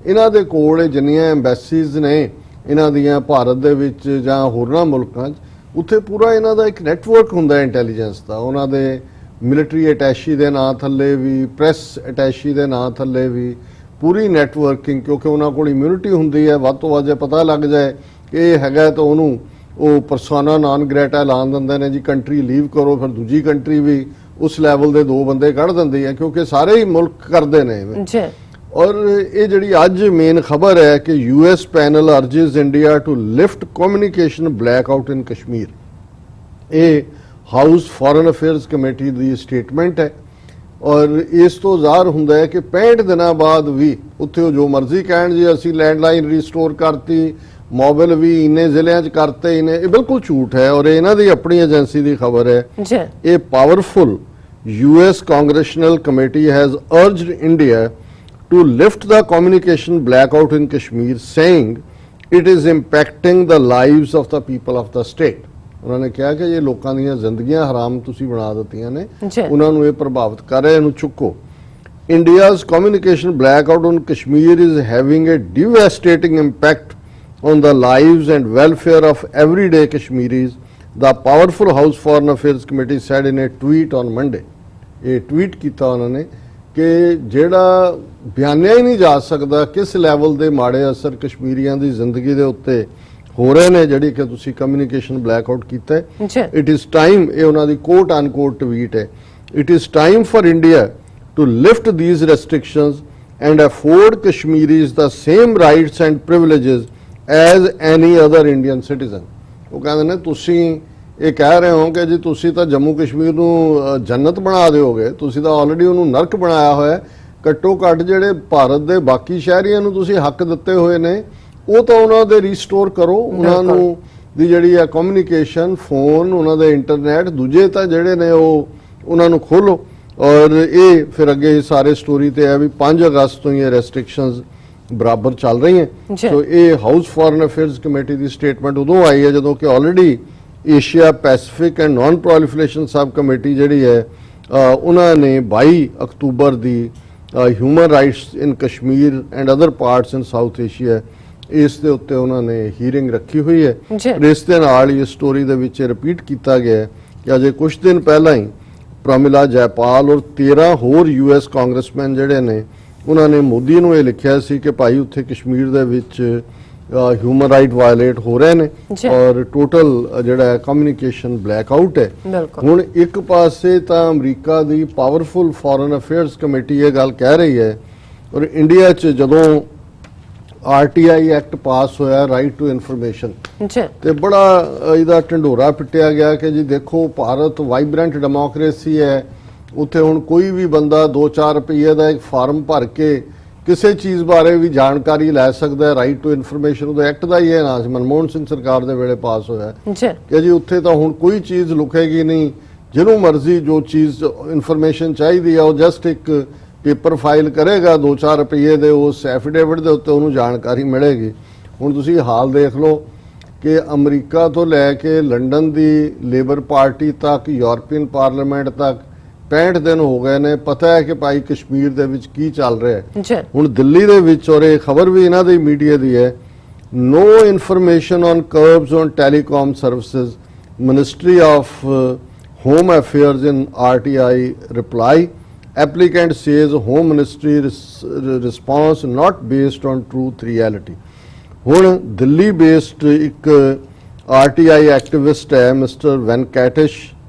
ਇਹਨਾਂ ਦੇ ਕੋਲ ਜਿੰਨੀਆਂ ਐਮਬੈਸੀਜ਼ ਨੇ ਇਹਨਾਂ ਦੀਆਂ ਭਾਰਤ ਦੇ ਵਿੱਚ ਜਾਂ ਹੋਰਨਾਂ ਮੁਲਕਾਂ 'ਚ, ਉੱਥੇ ਪੂਰਾ ਇਹਨਾਂ ਦਾ ਇੱਕ ਨੈਟਵਰਕ ਹੁੰਦਾ ਇੰਟੈਲੀਜੈਂਸ ਦਾ। ਉਹਨਾਂ ਦੇ ਮਿਲਟਰੀ ਅਟੈਸ਼ੀ ਦੇ ਨਾਂ ਥੱਲੇ ਵੀ, ਪ੍ਰੈਸ ਅਟੈਸ਼ੀ ਦੇ ਨਾਂ ਥੱਲੇ ਵੀ ਪੂਰੀ ਨੈਟਵਰਕਿੰਗ, ਕਿਉਂਕਿ ਉਹਨਾਂ ਕੋਲ ਇਮਿਊਨਿਟੀ ਹੁੰਦੀ ਹੈ, ਵੱਧ ਤੋਂ ਵੱਧ ਜੇ ਪਤਾ ਲੱਗ ਜਾਏ ਕਿ ਇਹ ਹੈਗਾ ਤਾਂ ਉਹਨੂੰ ਉਹ ਪਰਸੋਨਾ ਨਾਨ ਗ੍ਰੈਟਾ ਐਲਾਨ ਦਿੰਦੇ ਨੇ ਜੀ, ਕੰਟਰੀ ਲੀਵ ਕਰੋ, ਫਿਰ ਦੂਜੀ ਕੰਟਰੀ ਵੀ ਉਸ ਲੈਵਲ ਦੇ 2 ਬੰਦੇ ਕੱਢ ਦਿੰਦੀ ਹੈ, ਕਿਉਂਕਿ ਸਾਰੇ ਹੀ ਮੁਲਕ ਕਰਦੇ ਨੇ ਜੀ। ਔਰ ਇਹ ਜਿਹੜੀ ਅੱਜ ਮੇਨ ਖਬਰ ਹੈ ਕਿ US panel urges India to lift communication blackout in Kashmir, ਇਹ ਹਾਊਸ ਫੋਰਨ ਅਫੇਅਰਸ ਕਮੇਟੀ ਦੀ ਸਟੇਟਮੈਂਟ ਹੈ। ਔਰ ਇਸ ਤੋਂ ਜ਼ਾਹਰ ਹੁੰਦਾ ਹੈ ਕਿ 65 ਦਿਨਾਂ ਬਾਅਦ ਵੀ ਉੱਥੇ ਉਹ ਜੋ ਮਰਜ਼ੀ ਕਹਿਣ ਜੀ ਅਸੀਂ ਲੈਂਡਲਾਈਨ ਰੀਸਟੋਰ ਕਰਤੀ, ਮੋਬਾਈਲ ਵੀ ਇੰਨੇ ਜ਼ਿਲ੍ਹਿਆਂ 'ਚ ਕਰਤੇ ਇਹਨੇ, ਇਹ ਬਿਲਕੁਲ ਝੂਠ ਹੈ ਔਰ ਇਹਨਾਂ ਦੀ ਆਪਣੀ ਏਜੰਸੀ ਦੀ ਖਬਰ ਹੈ। ਇਹ powerful US congressional committee has urged India to lift the communication blackout in Kashmir, saying it is impacting the lives of the people of the state. ਉਹਨਾਂ ਨੇ ਕਿਹਾ ਕਿ ਇਹ ਲੋਕਾਂ ਦੀਆਂ ਜ਼ਿੰਦਗੀਆਂ ਹਰਾਮ ਤੁਸੀਂ ਬਣਾ ਦਿੱਤੀਆਂ ਨੇ, ਉਹਨਾਂ ਨੂੰ ਇਹ ਪ੍ਰਭਾਵਿਤ ਕਰ ਰਿਹਾ, ਇਹਨੂੰ ਚੁੱਕੋ। India's communication blackout on Kashmir is having a devastating impact on the lives and welfare of everyday Kashmiris, the powerful House Foreign Affairs Committee said in a tweet on Monday. ਇਹ ਟਵੀਟ ਕੀਤਾ ਉਹਨਾਂ ਨੇ ਕਿ ਜਿਹੜਾ ਬਿਆਨਿਆ ਹੀ ਨਹੀਂ ਜਾ ਸਕਦਾ ਕਿਸ ਲੈਵਲ ਦੇ ਮਾੜੇ ਅਸਰ ਕਸ਼ਮੀਰੀਆਂ ਦੀ ਜ਼ਿੰਦਗੀ ਦੇ ਉੱਤੇ ਹੋ ਰਹੇ ਨੇ, ਜਿਹੜੀ ਕਿ ਤੁਸੀਂ ਕਮਿਊਨੀਕੇਸ਼ਨ ਬਲੈਕਆਊਟ ਕੀਤਾ ਹੈ। ਇਟ ਇਜ਼ ਟਾਈਮ, ਇਹ ਉਹਨਾਂ ਦੀ ਕੋਟ ਅਨਕੋਟ ਟਵੀਟ ਹੈ, it is time for India to lift these restrictions and afford Kashmiris the same rights and privileges as any other Indian citizen. ਉਹ ਕਹਿੰਦੇ ਨੇ ਤੁਸੀਂ ਇਹ ਕਹਿ ਰਹੇ ਹੋ ਕਿ ਜੀ ਤੁਸੀਂ ਤਾਂ ਜੰਮੂ ਕਸ਼ਮੀਰ ਨੂੰ ਜੰਨਤ ਬਣਾ ਦਿਓਗੇ, ਤੁਸੀਂ ਤਾਂ ਆਲਰੇਡੀ ਉਹਨੂੰ ਨਰਕ ਬਣਾਇਆ ਹੋਇਆ। ਘੱਟੋ ਘੱਟ ਜਿਹੜੇ ਭਾਰਤ ਦੇ ਬਾਕੀ ਸ਼ਹਿਰੀਆਂ ਨੂੰ ਤੁਸੀਂ ਹੱਕ ਦਿੱਤੇ ਹੋਏ ਨੇ ਉਹ ਤਾਂ ਉਹਨਾਂ ਦੇ ਰੀਸਟੋਰ ਕਰੋ, ਉਹਨਾਂ ਨੂੰ ਦੀ ਜਿਹੜੀ ਆ ਕਮਿਊਨੀਕੇਸ਼ਨ, ਫੋਨ, ਉਹਨਾਂ ਦੇ ਇੰਟਰਨੈਟ, ਦੂਜੇ ਤਾਂ ਜਿਹੜੇ ਨੇ ਉਹ ਉਹਨਾਂ ਨੂੰ ਖੋਲੋ। ਔਰ ਇਹ ਫਿਰ ਅੱਗੇ ਸਾਰੇ ਸਟੋਰੀ ਤੇ ਹੈ ਵੀ 5 ਅਗਸਤ ਤੋਂ ਇਹ ਰੈਸਟ੍ਰਿਕਸ਼ਨਸ ਬਰਾਬਰ ਚੱਲ ਰਹੀਆਂ। ਸੋ ਇਹ ਹਾਊਸ ਫੋਰਨ ਅਫੇਅਰਸ ਕਮੇਟੀ ਦੀ ਸਟੇਟਮੈਂਟ ਉਦੋਂ ਆਈ ਹੈ ਜਦੋਂ ਕਿ already Asia Pacific and non proliferation subcommittee ਜਿਹੜੀ ਹੈ ਉਹਨਾਂ ਨੇ 22 ਅਕਤੂਬਰ ਦੀ human rights in Kashmir and other parts in South Asia, ਇਸ ਦੇ ਉੱਤੇ ਉਹਨਾਂ ਨੇ ਹੀਅਰਿੰਗ ਰੱਖੀ ਹੋਈ ਹੈ। ਇਸ ਦੇ ਨਾਲ ਹੀ ਸਟੋਰੀ ਦੇ ਵਿੱਚ ਰਿਪੀਟ ਕੀਤਾ ਗਿਆ ਕਿ ਅਜੇ ਕੁਝ ਦਿਨ ਪਹਿਲਾਂ ਹੀ ਪ੍ਰਮਿਲਾ ਜੈਪਾਲ ਔਰ 13 ਹੋਰ US ਕਾਂਗਰਸਮੈਨ ਜਿਹੜੇ ਨੇ ਉਹਨਾਂ ਨੇ ਮੋਦੀ ਨੂੰ ਇਹ ਲਿਖਿਆ ਸੀ ਕਿ ਭਾਈ ਉੱਥੇ ਕਸ਼ਮੀਰ ਦੇ ਵਿੱਚ ਹਿਊਮਨ ਰਾਈਟ ਵਾਇਲੇਟ ਹੋ ਰਹੇ ਨੇ ਔਰ ਟੋਟਲ ਜਿਹੜਾ ਕਮਿਊਨੀਕੇਸ਼ਨ ਬਲੈਕਆਊਟ ਹੈ। ਹੁਣ ਇੱਕ ਪਾਸੇ ਤਾਂ ਅਮਰੀਕਾ ਦੀ ਪਾਵਰਫੁਲ ਫੋਰਨ ਅਫੇਅਰਸ ਕਮੇਟੀ ਇਹ ਗੱਲ ਕਹਿ ਰਹੀ ਹੈ, ਔਰ ਇੰਡੀਆ 'ਚ ਜਦੋਂ RTI ਐਕਟ ਪਾਸ ਹੋਇਆ, ਰਾਈਟ ਟੂ ਇਨਫੋਰਮੇਸ਼ਨ, ਤੇ ਬੜਾ ਇਹਦਾ ਢੰਡੋਰਾ ਪਿੱਟਿਆ ਗਿਆ ਕਿ ਜੀ ਦੇਖੋ ਭਾਰਤ ਵਾਈਬ੍ਰੈਂਟ ਡੈਮੋਕ੍ਰੇਸੀ ਹੈ, ਉੱਥੇ ਹੁਣ ਕੋਈ ਵੀ ਬੰਦਾ 2-4 ਰੁਪਏ ਦਾ ਇੱਕ ਫਾਰਮ ਭਰ ਕੇ ਕਿਸੇ ਚੀਜ਼ ਬਾਰੇ ਵੀ ਜਾਣਕਾਰੀ ਲੈ ਸਕਦਾ ਹੈ। ਰਾਈਟ ਟੂ ਇਨਫੋਰਮੇਸ਼ਨ ਉਹਦੇ ਐਕਟ ਦਾ ਹੀ ਇਹ ਨਾਂ ਸੀ, ਮਨਮੋਹਨ ਸਿੰਘ ਸਰਕਾਰ ਦੇ ਵੇਲੇ ਪਾਸ ਹੋਇਆ ਕਿ ਜੀ ਉੱਥੇ ਤਾਂ ਹੁਣ ਕੋਈ ਚੀਜ਼ ਲੁਕੇਗੀ ਨਹੀਂ, ਜਿਹਨੂੰ ਮਰਜ਼ੀ ਜੋ ਚੀਜ਼ ਇਨਫੋਰਮੇਸ਼ਨ ਚਾਹੀਦੀ ਆ ਉਹ ਜਸਟ ਇੱਕ ਪੇਪਰ ਫਾਈਲ ਕਰੇਗਾ 2-4 ਰੁਪਏ ਦੇ, ਉਸ ਐਫੀਡੇਵਿਟ ਦੇ ਉੱਤੇ ਉਹਨੂੰ ਜਾਣਕਾਰੀ ਮਿਲੇਗੀ। ਹੁਣ ਤੁਸੀਂ ਹਾਲ ਦੇਖ ਲਓ ਕਿ ਅਮਰੀਕਾ ਤੋਂ ਲੈ ਕੇ ਲੰਡਨ ਦੀ ਲੇਬਰ ਪਾਰਟੀ ਤੱਕ, ਯੂਰਪੀਅਨ ਪਾਰਲੀਮੈਂਟ ਤੱਕ 65 ਦਿਨ ਹੋ ਗਏ ਨੇ, ਪਤਾ ਹੈ ਕਿ ਭਾਈ ਕਸ਼ਮੀਰ ਦੇ ਵਿੱਚ ਕੀ ਚੱਲ ਰਿਹਾ ਹੈ। ਹੁਣ ਦਿੱਲੀ ਦੇ ਵਿੱਚ, ਔਰ ਇਹ ਖਬਰ ਵੀ ਇਹਨਾਂ ਦੀ ਮੀਡੀਆ ਦੀ ਹੈ, no information on curbs on telecom services, ministry of home affairs in RTI reply Applicant says Home Ministry response not based on truth reality. ਹੁਣ ਦਿੱਲੀ ਬੇਸਡ ਇੱਕ ਆਰਟੀਆਈ ਐਕਟਿਵਿਸਟ ਹੈ ਮਿਸਟਰ ਵੈਨਕਟੇਸ਼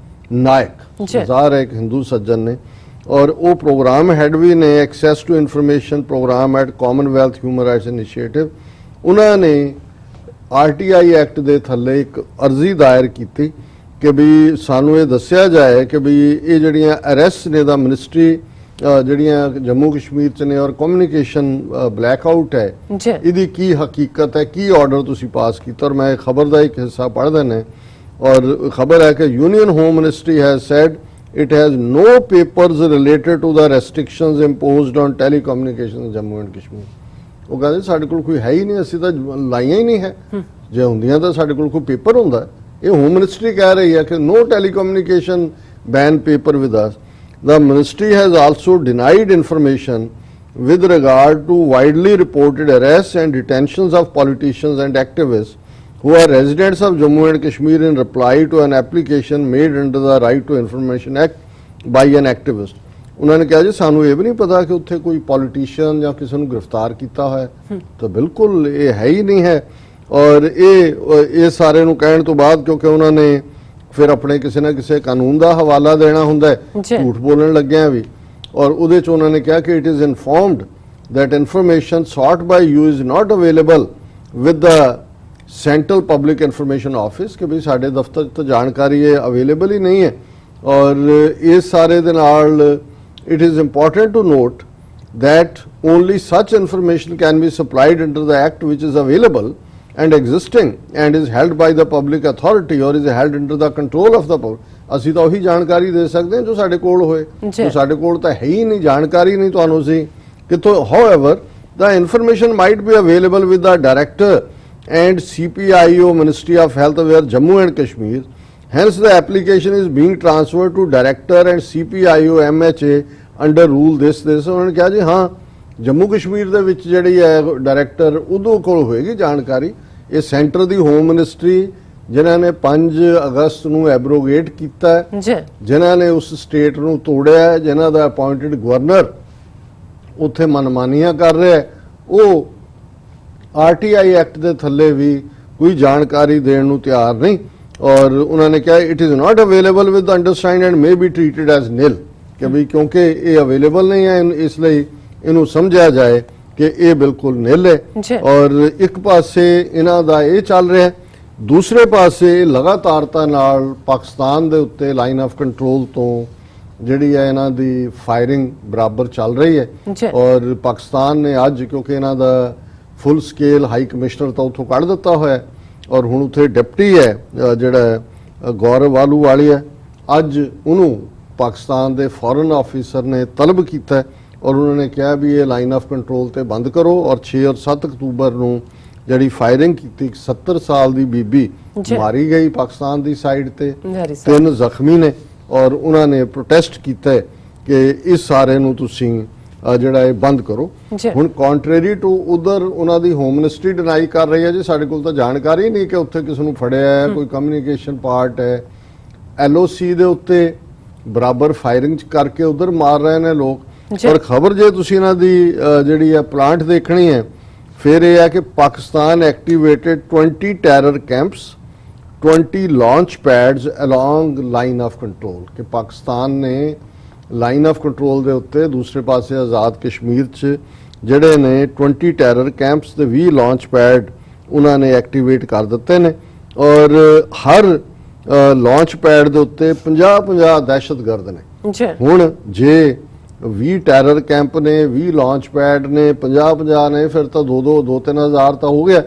ਨਾਇਕ, ਜ਼ਾਹਰ ਹੈ ਇੱਕ ਹਿੰਦੂ ਸੱਜਣ ਨੇ, ਔਰ ਉਹ ਪ੍ਰੋਗਰਾਮ ਹੈਡ ਵੀ ਨੇ access to information program at Commonwealth Human Rights Initiative. ਉਹਨਾਂ ਨੇ ਆਰਟੀਆਈ ਐਕਟ ਦੇ ਥੱਲੇ ਇੱਕ ਅਰਜ਼ੀ ਦਾਇਰ ਕੀਤੀ ਕਿ ਵੀ ਸਾਨੂੰ ਇਹ ਦੱਸਿਆ ਜਾਏ ਕਿ ਵੀ ਇਹ ਜਿਹੜੀਆਂ ਅਰੈਸਟ ਨੇ ਦਾ ਮਿਨਿਸਟਰੀ ਜਿਹੜੀਆਂ ਜੰਮੂ ਕਸ਼ਮੀਰ ਚ ਨੇ ਔਰ ਕਮਿਊਨੀਕੇਸ਼ਨ ਬਲੈਕਆਊਟ ਹੈ, ਇਹਦੀ ਕੀ ਹਕੀਕਤ ਹੈ, ਕੀ ਆਰਡਰ ਤੁਸੀਂ ਪਾਸ ਕੀਤਾ। ਔਰ ਮੈਂ ਖਬਰ ਦਾ ਇੱਕ ਹਿੱਸਾ ਪੜ੍ਹਦਾ ਨੇ ਔਰ ਖਬਰ ਹੈ ਕਿ union home ministry has said it has no papers related to the restrictions imposed on telecommunications in Jammu and Kashmir। ਉਹ ਕਹਿੰਦੇ ਸਾਡੇ ਕੋਲ ਕੋਈ ਹੈ ਹੀ ਨਹੀਂ, ਅਸੀਂ ਤਾਂ ਲਾਈਆਂ ਹੀ ਨਹੀਂ ਹੈ, ਜੇ ਹੁੰਦੀਆਂ ਤਾਂ ਸਾਡੇ ਕੋਲ ਕੋਈ ਪੇਪਰ ਹੁੰਦਾ। ਇਹ ਹੋਮ ਮਿਨਿਸਟਰੀ ਕਹਿ ਰਹੀ ਹੈ ਕਿ no telecommunication ban paper with us। The ministry has also denied information with regard to widely reported arrests and detentions of politicians and activists who are residents of Jammu and Kashmir in reply to an application made under the Right to Information Act by an activist। ਉਹਨਾਂ ਨੇ ਕਿਹਾ ਜੀ ਸਾਨੂੰ ਇਹ ਵੀ ਨਹੀਂ ਪਤਾ ਕਿ ਉੱਥੇ ਕੋਈ ਪੋਲੀਟੀਸ਼ੀਅਨ ਜਾਂ ਕਿਸੇ ਨੂੰ ਗ੍ਰਿਫਤਾਰ ਕੀਤਾ ਹੋਇਆ, ਤਾਂ ਬਿਲਕੁਲ ਇਹ ਹੈ ਹੀ ਨਹੀਂ ਹੈ। ਔਰ ਇਹ ਸਾਰੇ ਨੂੰ ਕਹਿਣ ਤੋਂ ਬਾਅਦ ਕਿਉਂਕਿ ਉਹਨਾਂ ਨੇ ਫਿਰ ਆਪਣੇ ਕਿਸੇ ਨਾ ਕਿਸੇ ਕਾਨੂੰਨ ਦਾ ਹਵਾਲਾ ਦੇਣਾ ਹੁੰਦਾ ਹੈ ਝੂਠ ਬੋਲਣ ਲੱਗਿਆ ਵੀ, ਔਰ ਉਹਦੇ ਚ ਉਹਨਾਂ ਨੇ ਕਿਹਾ ਕਿ it is informed that information sought by you is not available with the central public information office कि भाई साढ़े दफ्तर तो जानकारी ये अवेलेबल ही नहीं है। और इस सारे दे नाल it is important to note that only such information can be supplied under the act which is available and existing and is held by the public authority और is held under the control of the public. असीं तां उही जानकारी दे सकते हैं जो साडे कोल होए, जो साडे कोल तां है ही नहीं, जानकारी नहीं तुहानूं असीं कित्थों। However the information might be available with the director and CPIO Ministry of Health where Jammu and Kashmir, hence the application is being transferred to Director and CPIO MHA under rule this। उन्होंने कहा जी हाँ जम्मू कश्मीर ਦੇ ਵਿੱਚ ਜਿਹੜੀ ਹੈ ਡਾਇਰੈਕਟਰ ਉਹਦੇ ਕੋਲ ਹੋਏਗੀ ਜਾਣਕਾਰੀ। ਇਹ ਸੈਂਟਰ ਦੀ ਹੋਮ ਮਿਨਿਸਟਰੀ ਜਿਨ੍ਹਾਂ ਨੇ 5 ਅਗਸਤ ਨੂੰ ਐਬਰੋਗੇਟ ਕੀਤਾ ਹੈ, ਜਿਨ੍ਹਾਂ ਨੇ ਉਸ ਸਟੇਟ ਨੂੰ ਤੋੜਿਆ, ਜਿਨ੍ਹਾਂ ਦਾ ਅਪਾਇੰਟਡ ਗਵਰਨਰ ਉੱਥੇ ਮਨਮਾਨੀਆਂ ਕਰ ਰਿਹਾ ਹੈ, ਉਹ आरटीआई एक्ट के थले भी कोई जानकारी देने को तैयार नहीं। और उन्होंने कहा it is not available with understand and may be treated as nil कि भाई क्योंकि ये अवेलेबल नहीं है इसलिए इनू समझा जाए कि ये बिल्कुल नील है। और एक पासे इन्हां दा ये चल रहा है, दूसरे पासे लगातारता नाल पाकिस्तान दे उत्ते लाइन ऑफ कंट्रोल तो जिहड़ी है इन्हां दी फायरिंग बराबर चल रही है। और पाकिस्तान ने अज क्योंकि इन्हां दा फुल स्केल हाई कमिश्नर तो उतों कढ़ दिता हुआ है और हुण उत्थे डिप्टी है जिहड़ा गौरव आलूवालिया, अज उन्होंने पाकिस्तान के फॉरन ऑफिसर ने तलब किया और उन्होंने कहा भी ये लाइन ऑफ कंट्रोल ते बंद करो। और 6 और 7 अक्तूबर नूं जिहड़ी फायरिंग की 70 साल की बीबी मारी गई पाकिस्तान की साइड ते, 3 जख्मी ने और उन्होंने प्रोटेस्ट किया कि इस सारे नूं तुसीं ਜਿਹੜਾ ਇਹ ਬੰਦ ਕਰੋ। ਹੁਣ ਕੰਟਰੇਰੀ ਟੂ ਉਧਰ ਉਹਨਾਂ ਦੀ ਹੋਮ ਮਿਨਿਸਟਰੀ ਡਿਨਾਈ ਕਰ ਰਹੀ ਹੈ ਜੀ ਸਾਡੇ ਕੋਲ ਤਾਂ ਜਾਣਕਾਰੀ ਨਹੀਂ ਕਿ ਉੱਥੇ ਕਿਸ ਨੂੰ ਫੜਿਆ ਹੈ, ਕੋਈ ਕਮਿਊਨੀਕੇਸ਼ਨ ਪਾਰਟ ਹੈ। LOC ਦੇ ਉੱਤੇ ਬਰਾਬਰ ਫਾਇਰਿੰਗ ਕਰਕੇ ਉਧਰ ਮਾਰ ਰਹੇ ਨੇ ਲੋਕ। ਪਰ ਖਬਰ ਜੇ ਤੁਸੀਂ ਇਹਨਾਂ ਦੀ ਜਿਹੜੀ ਹੈ ਪਲਾਂਟ ਦੇਖਣੀ ਹੈ ਫਿਰ ਇਹ ਹੈ ਕਿ Pakistan activated 20 terror camps 20 launch pads along line of control ਕਿ ਪਾਕਿस्तान ਨੇ ਲਾਈਨ ਆਫ ਕੰਟਰੋਲ ਦੇ ਉੱਤੇ ਦੂਸਰੇ ਪਾਸੇ ਆਜ਼ਾਦ ਕਸ਼ਮੀਰ 'ਚ ਜਿਹੜੇ ਨੇ 20 ਟੈਰਰ ਕੈਂਪਸ ਤੇ 20 ਲਾਂਚ ਪੈਡ ਉਹਨਾਂ ਨੇ ਐਕਟੀਵੇਟ ਕਰ ਦਿੱਤੇ ਨੇ। ਔਰ ਹਰ ਲਾਂਚ ਪੈਡ ਦੇ ਉੱਤੇ 50-50 ਦਹਿਸ਼ਤਗਰਦ ਨੇ। ਹੁਣ ਜੇ 20 ਟੈਰਰ ਕੈਂਪ ਨੇ, 20 ਲਾਂਚ ਪੈਡ ਨੇ, 50-50 ਨੇ, ਫਿਰ ਤਾਂ 2-3 ਹਜ਼ਾਰ ਤਾਂ ਹੋ ਗਿਆ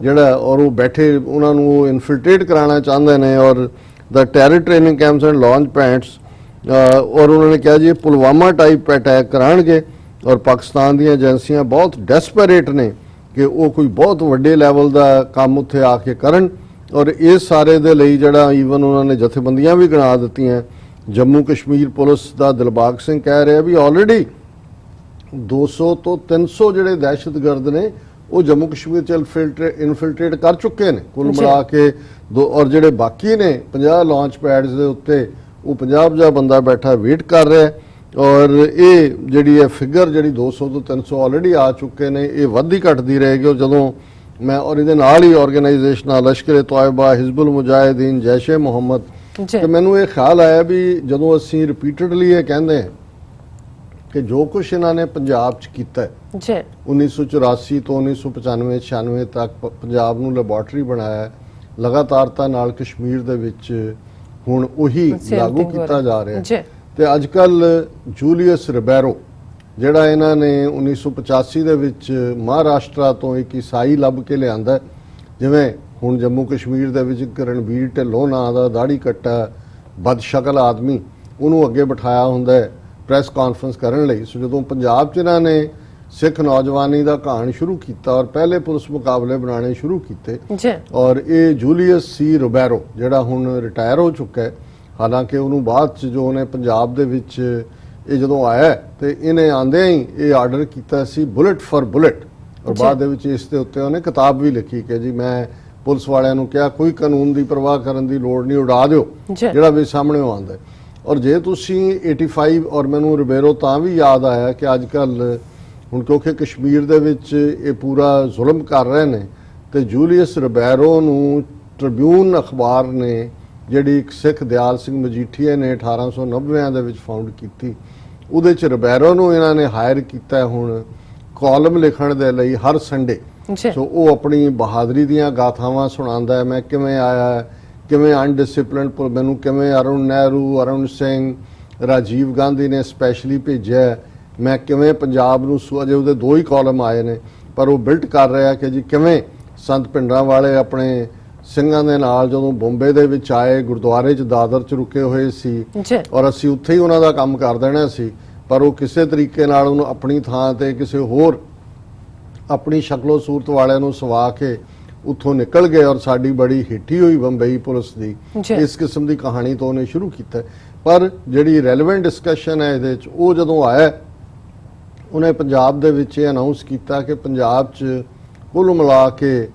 ਜਿਹੜਾ। ਔਰ ਉਹ ਬੈਠੇ ਉਹਨਾਂ ਨੂੰ ਇਨਫਿਲਟ੍ਰੇਟ ਕਰਾਉਣਾ ਚਾਹੁੰਦੇ ਨੇ। ਔਰ the terror training camps and launch pads और उन्होंने कहा जी पुलवामा टाइप अटैक कराएंगे। और पाकिस्तान दी एजेंसियां बहुत डेस्परेट ने कि वो कोई बहुत वड्डे लैवल का काम उत्थे आके करन। और इस सारे दे लई जिहड़ा ईवन उन्होंने जथेबंदियां भी गिना दित्तियां। जम्मू कश्मीर पुलिस का दिलबाग सिंह कह रहे भी ऑलरेडी 200 तो 300 जिहड़े दहशतगर्द ने वो जम्मू कश्मीर च इनफिल्ट्रेट कर चुके हैं कुल मिला के और जिहड़े बाकी ने 50 लॉन्च पैड्स के उत्ते वो 50-50 बंदा बैठा वेट कर रहा है। ਔਰ ਇਹ ਜਿਹੜੀ ਹੈ ਫਿਗਰ ਜਿਹੜੀ 200 ਤੋਂ 300 ਆਲਰੇਡੀ ਆ ਚੁੱਕੇ ਨੇ, ਇਹ ਵੱਧਦੀ ਘਟਦੀ ਰਹੇਗੀ। ਔਰ ਜਦੋਂ ਮੈਂ ਔਰ ਇਹਦੇ ਨਾਲ ਹੀ ਆਰਗੇਨਾਈਜੇਸ਼ਨਾਂ ਲਸ਼ਕਰ ਤੋਇਬਾ, ਹਿਜ਼ਬੁਲ ਮੁਜਾਹਿਦੀਨ, ਜੈਸ਼-ਏ ਮੁਹੰਮਦ, ਤੇ ਮੈਨੂੰ ਇਹ ਖਿਆਲ ਆਇਆ ਵੀ ਜਦੋਂ ਅਸੀਂ ਰਿਪੀਟਡਲੀ ਇਹ ਕਹਿੰਦੇ ਹਾਂ ਕਿ ਜੋ ਕੁਛ ਇਹਨਾਂ ਨੇ ਪੰਜਾਬ 'ਚ ਕੀਤਾ ਹੈ 1984 ਤੋਂ 1995-96 ਤੱਕ ਪੰਜਾਬ ਨੂੰ ਲੈਬੋਰਟਰੀ ਬਣਾਇਆ, ਲਗਾਤਾਰਤਾ ਨਾਲ ਕਸ਼ਮੀਰ ਦੇ ਵਿੱਚ ਹੁਣ ਉਹੀ ਲਾਗੂ ਕੀਤਾ ਜਾ ਰਿਹਾ ਹੈ। ਤੇ ਅੱਜ ਕੱਲ ਜੂਲੀਅਸ ਰਿਬੈਰੋ ਜਿਹੜਾ ਇਹਨਾਂ ਨੇ 1985 ਦੇ ਵਿੱਚ ਮਹਾਰਾਸ਼ਟਰ ਤੋਂ ਇੱਕ ਈਸਾਈ ਲੱਭ ਕੇ ਲਿਆਂਦਾ, ਜਿਵੇਂ ਹੁਣ ਜੰਮੂ ਕਸ਼ਮੀਰ ਦੇ ਵਿੱਚ ਰਣਬੀਰ ਢਿੱਲੋਂ ਨਾਂ ਦਾ ਦਾੜੀ ਕੱਟਾ ਬਦਸ਼ਕਲ ਆਦਮੀ, ਉਹਨੂੰ ਅੱਗੇ ਬਿਠਾਇਆ ਹੁੰਦਾ ਹੈ ਪ੍ਰੈਸ ਕਾਨਫਰੰਸ ਕਰਨ ਲਈ। ਸੋ ਜਦੋਂ ਪੰਜਾਬ 'ਚ ਇਹਨਾਂ ਨੇ ਸਿੱਖ ਨੌਜਵਾਨੀ ਦਾ ਕਹਾਣ ਸ਼ੁਰੂ ਕੀਤਾ ਔਰ ਪਹਿਲੇ ਪੁਲਿਸ ਮੁਕਾਬਲੇ ਬਣਾਉਣੇ ਸ਼ੁਰੂ ਕੀਤੇ, ਔਰ ਇਹ ਜੂਲੀਅਸ ਸੀ ਰਿਬੈਰੋ ਜਿਹੜਾ ਹੁਣ ਰਿਟਾਇਰ ਹੋ ਚੁੱਕਾ ਹੈ, ਹਾਲਾਂਕਿ ਉਹਨੂੰ ਬਾਅਦ 'ਚ ਜੋ ਉਹਨੇ ਪੰਜਾਬ ਦੇ ਵਿੱਚ ਇਹ ਜਦੋਂ ਆਇਆ ਤੇ ਇਹਨੇ ਆਂਦਿਆਂ ਹੀ ਇਹ ਆਰਡਰ ਕੀਤਾ ਸੀ ਬੁਲਟ ਫॉर ਬੁਲਟ, ਔਰ ਬਾਅਦ ਦੇ ਵਿੱਚ ਇਸ ਦੇ ਉੱਤੇ ਉਹਨੇ ਕਿਤਾਬ ਵੀ ਲਿਖੀ ਕਿ ਜੀ ਮੈਂ ਪੁਲਿਸ ਵਾਲਿਆਂ ਨੂੰ ਕਿਹਾ ਕੋਈ ਕਾਨੂੰਨ ਦੀ ਪਰਵਾਹ ਕਰਨ ਦੀ ਲੋੜ ਨਹੀਂ, ਉਡਾ ਦਿਓ ਜਿਹੜਾ ਵੀ ਸਾਹਮਣੇ ਆਉਂਦਾ। ਔਰ ਜੇ ਤੁਸੀਂ 85 ਔਰ ਮੈਨੂੰ ਰਿਬੇਰੋ ਤਾਂ ਵੀ ਯਾਦ ਆਇਆ ਕਿ ਅੱਜ ਕੱਲ ਹੁਣ ਕਿਉਂਕਿ ਕਸ਼ਮੀਰ ਦੇ ਵਿੱਚ ਇਹ ਪੂਰਾ ਜ਼ੁਲਮ ਕਰ ਰਹੇ ਨੇ, ਤੇ ਜੂਲੀਅਸ ਰਿਬੈਰੋ ਨੂੰ ਟ੍ਰਿਬਿਊਨ ਅਖਬਾਰ ਨੇ ਜਿਹੜੀ ਇੱਕ ਸਿੱਖ ਦਿਆਲ ਸਿੰਘ ਮਜੀਠੀਆ ਨੇ 1890 ਦੇ ਵਿੱਚ ਫਾਊਂਡ ਕੀਤੀ, ਉਹਦੇ 'ਚ ਰਿਬੈਰੋ ਨੂੰ ਇਹਨਾਂ ਨੇ ਹਾਇਰ ਕੀਤਾ ਹੁਣ ਕਾਲਮ ਲਿਖਣ ਦੇ ਲਈ ਹਰ ਸੰਡੇ। ਸੋ ਉਹ ਆਪਣੀ ਬਹਾਦਰੀ ਦੀਆਂ ਗਾਥਾਵਾਂ ਸੁਣਾਉਂਦਾ ਹੈ, ਮੈਂ ਕਿਵੇਂ ਆਇਆ, ਕਿਵੇਂ ਅਨਡਿਸਿਪਲਿਨਡ, ਮੈਨੂੰ ਕਿਵੇਂ ਅਰੁਣ ਨਹਿਰੂ, ਅਰੁਣ ਸਿੰਘ, ਰਾਜੀਵ ਗਾਂਧੀ ਨੇ ਸਪੈਸ਼ਲੀ ਭੇਜਿਆ, ਮੈਂ ਕਿਵੇਂ ਪੰਜਾਬ ਨੂੰ ਅਜੇ ਉਹਦੇ 2 ਹੀ ਕਾਲਮ ਆਏ ਨੇ, ਪਰ ਉਹ ਬਿਲਟ ਕਰ ਰਿਹਾ ਕਿ ਜੀ ਕਿਵੇਂ ਸੰਤ ਭਿੰਡਰਾਂ ਵਾਲੇ ਆਪਣੇ ਸਿੰਘਾਂ ਦੇ ਨਾਲ ਜਦੋਂ ਬੰਬੇ ਦੇ ਵਿੱਚ ਆਏ, ਗੁਰਦੁਆਰੇ 'ਚ ਦਾਦਰ 'ਚ ਰੁਕੇ ਹੋਏ ਸੀ ਔਰ ਅਸੀਂ ਉੱਥੇ ਹੀ ਉਹਨਾਂ ਦਾ ਕੰਮ ਕਰ ਦੇਣਾ ਸੀ, ਪਰ ਉਹ ਕਿਸੇ ਤਰੀਕੇ ਨਾਲ ਉਹਨੂੰ ਆਪਣੀ ਥਾਂ ਤੇ ਕਿਸੇ ਹੋਰ ਆਪਣੀ ਸ਼ਕਲੋ ਸੂਰਤ ਵਾਲਿਆਂ ਨੂੰ ਸਵਾ ਕੇ ਉੱਥੋਂ ਨਿਕਲ ਗਏ ਔਰ ਸਾਡੀ ਬੜੀ ਹਿੱਟੀ ਹੋਈ ਬੰਬਈ ਪੁਲਿਸ ਦੀ। ਇਸ ਕਿਸਮ ਦੀ ਕਹਾਣੀ ਤੋਂ ਉਹਨੇ ਸ਼ੁਰੂ ਕੀਤਾ, ਪਰ ਜਿਹੜੀ ਰੈਲੇਵੈਂਟ ਡਿਸਕਸ਼ਨ ਹੈ ਇਹਦੇ 'ਚ ਉਹ ਜਦੋਂ ਆਇਆ, ਉਹਨੇ ਪੰਜਾਬ ਦੇ ਵਿੱਚ ਇਹ ਅਨਾਉਂਸ ਕੀਤਾ ਕਿ ਪੰਜਾਬ 'ਚ ਕੁੱਲ ਮਿਲਾ ਕੇ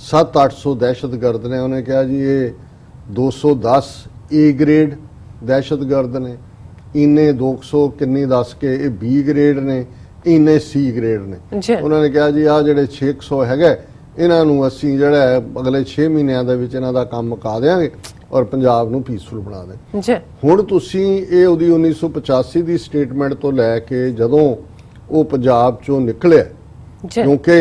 700-800 ਦਹਿਸ਼ਤਗਰਦ ਨੇ। ਉਹਨੇ ਕਿਹਾ ਜੀ ਇਹ 210 ਏ ਗ੍ਰੇਡ ਦਹਿਸ਼ਤਗਰਦ ਨੇ, ਇੰਨੇ 200 ਕਿੰਨੀ ਦੱਸ ਕੇ ਇਹ ਬੀ ਗ੍ਰੇਡ ਨੇ, ਇੰਨੇ ਸੀ ਗ੍ਰੇਡ ਨੇ। ਉਹਨਾਂ ਨੇ ਕਿਹਾ ਜੀ ਆਹ ਜਿਹੜੇ 600 ਹੈਗਾ ਇਹਨਾਂ ਨੂੰ ਅਸੀਂ ਜਿਹੜਾ ਅਗਲੇ 6 ਮਹੀਨਿਆਂ ਦੇ ਵਿੱਚ ਇਹਨਾਂ ਦਾ ਕੰਮ ਮੁਕਾ ਦੇਵਾਂਗੇ ਔਰ ਪੰਜਾਬ ਨੂੰ ਪੀਸਫੁਲ ਬਣਾ ਦੇ। ਹੁਣ ਤੁਸੀਂ ਇਹ ਉਹਦੀ 1985 ਦੀ ਸਟੇਟਮੈਂਟ ਤੋਂ ਲੈ ਕੇ ਜਦੋਂ ਉਹ ਪੰਜਾਬ ਚੋਂ ਨਿਕਲਿਆ, ਕਿਉਂਕਿ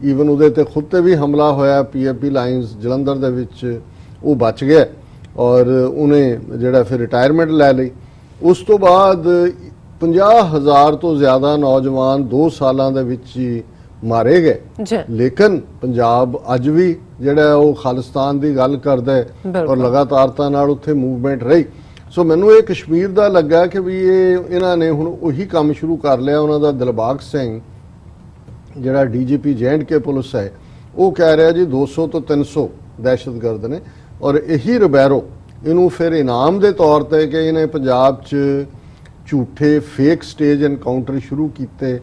ਈਵਨ ਉਹਦੇ ਤੇ ਖੁਦ ਤੇ ਵੀ ਹਮਲਾ ਹੋਇਆ ਪੀਏਪੀ ਲਾਈਨਸ ਜਲੰਧਰ ਦੇ ਵਿੱਚ, ਉਹ ਬਚ ਗਿਆ ਔਰ ਉਹਨੇ ਜਿਹੜਾ ਫਿਰ ਰਿਟਾਇਰਮੈਂਟ ਲੈ ਲਈ। ਉਸ ਤੋਂ ਬਾਅਦ 50,000 ਤੋਂ ਜ਼ਿਆਦਾ ਨੌਜਵਾਨ 2 ਸਾਲਾਂ ਦੇ ਵਿੱਚ ਹੀ ਮਾਰੇ ਗਏ। ਲੇਕਿਨ ਪੰਜਾਬ ਅੱਜ ਵੀ ਜਿਹੜਾ ਉਹ ਖਾਲਿਸਤਾਨ ਦੀ ਗੱਲ ਕਰਦਾ ਹੈ ਔਰ ਲਗਾਤਾਰਤਾ ਨਾਲ ਉੱਥੇ ਮੂਵਮੈਂਟ ਰਹੀ। ਸੋ ਮੈਨੂੰ ਇਹ ਕਸ਼ਮੀਰ ਦਾ ਲੱਗਾ ਕਿ ਵੀ ਇਹਨਾਂ ਨੇ ਹੁਣ ਉਹੀ ਕੰਮ ਸ਼ੁਰੂ ਕਰ ਲਿਆ। ਉਹਨਾਂ ਦਾ ਦਿਲਬਾਗ ਸਿੰਘ ਜਿਹੜਾ ਡੀਜੀਪੀ J&K ਪੁਲਿਸ ਹੈ, ਉਹ ਕਹਿ ਰਿਹਾ ਜੀ 200 ਤੋਂ 300 ਦਹਿਸ਼ਤਗਰਦ ਨੇ, ਔਰ ਇਹੀ ਰਿਬੈਰੋ ਇਹਨੂੰ ਫਿਰ ਇਨਾਮ ਦੇ ਤੌਰ ਤੇ ਕਿ ਇਹਨੇ ਪੰਜਾਬ 'ਚ ਝੂਠੇ ਫੇਕ ਸਟੇਜ ਐਨਕਾਊਂਟਰ ਸ਼ੁਰੂ ਕੀਤੇ,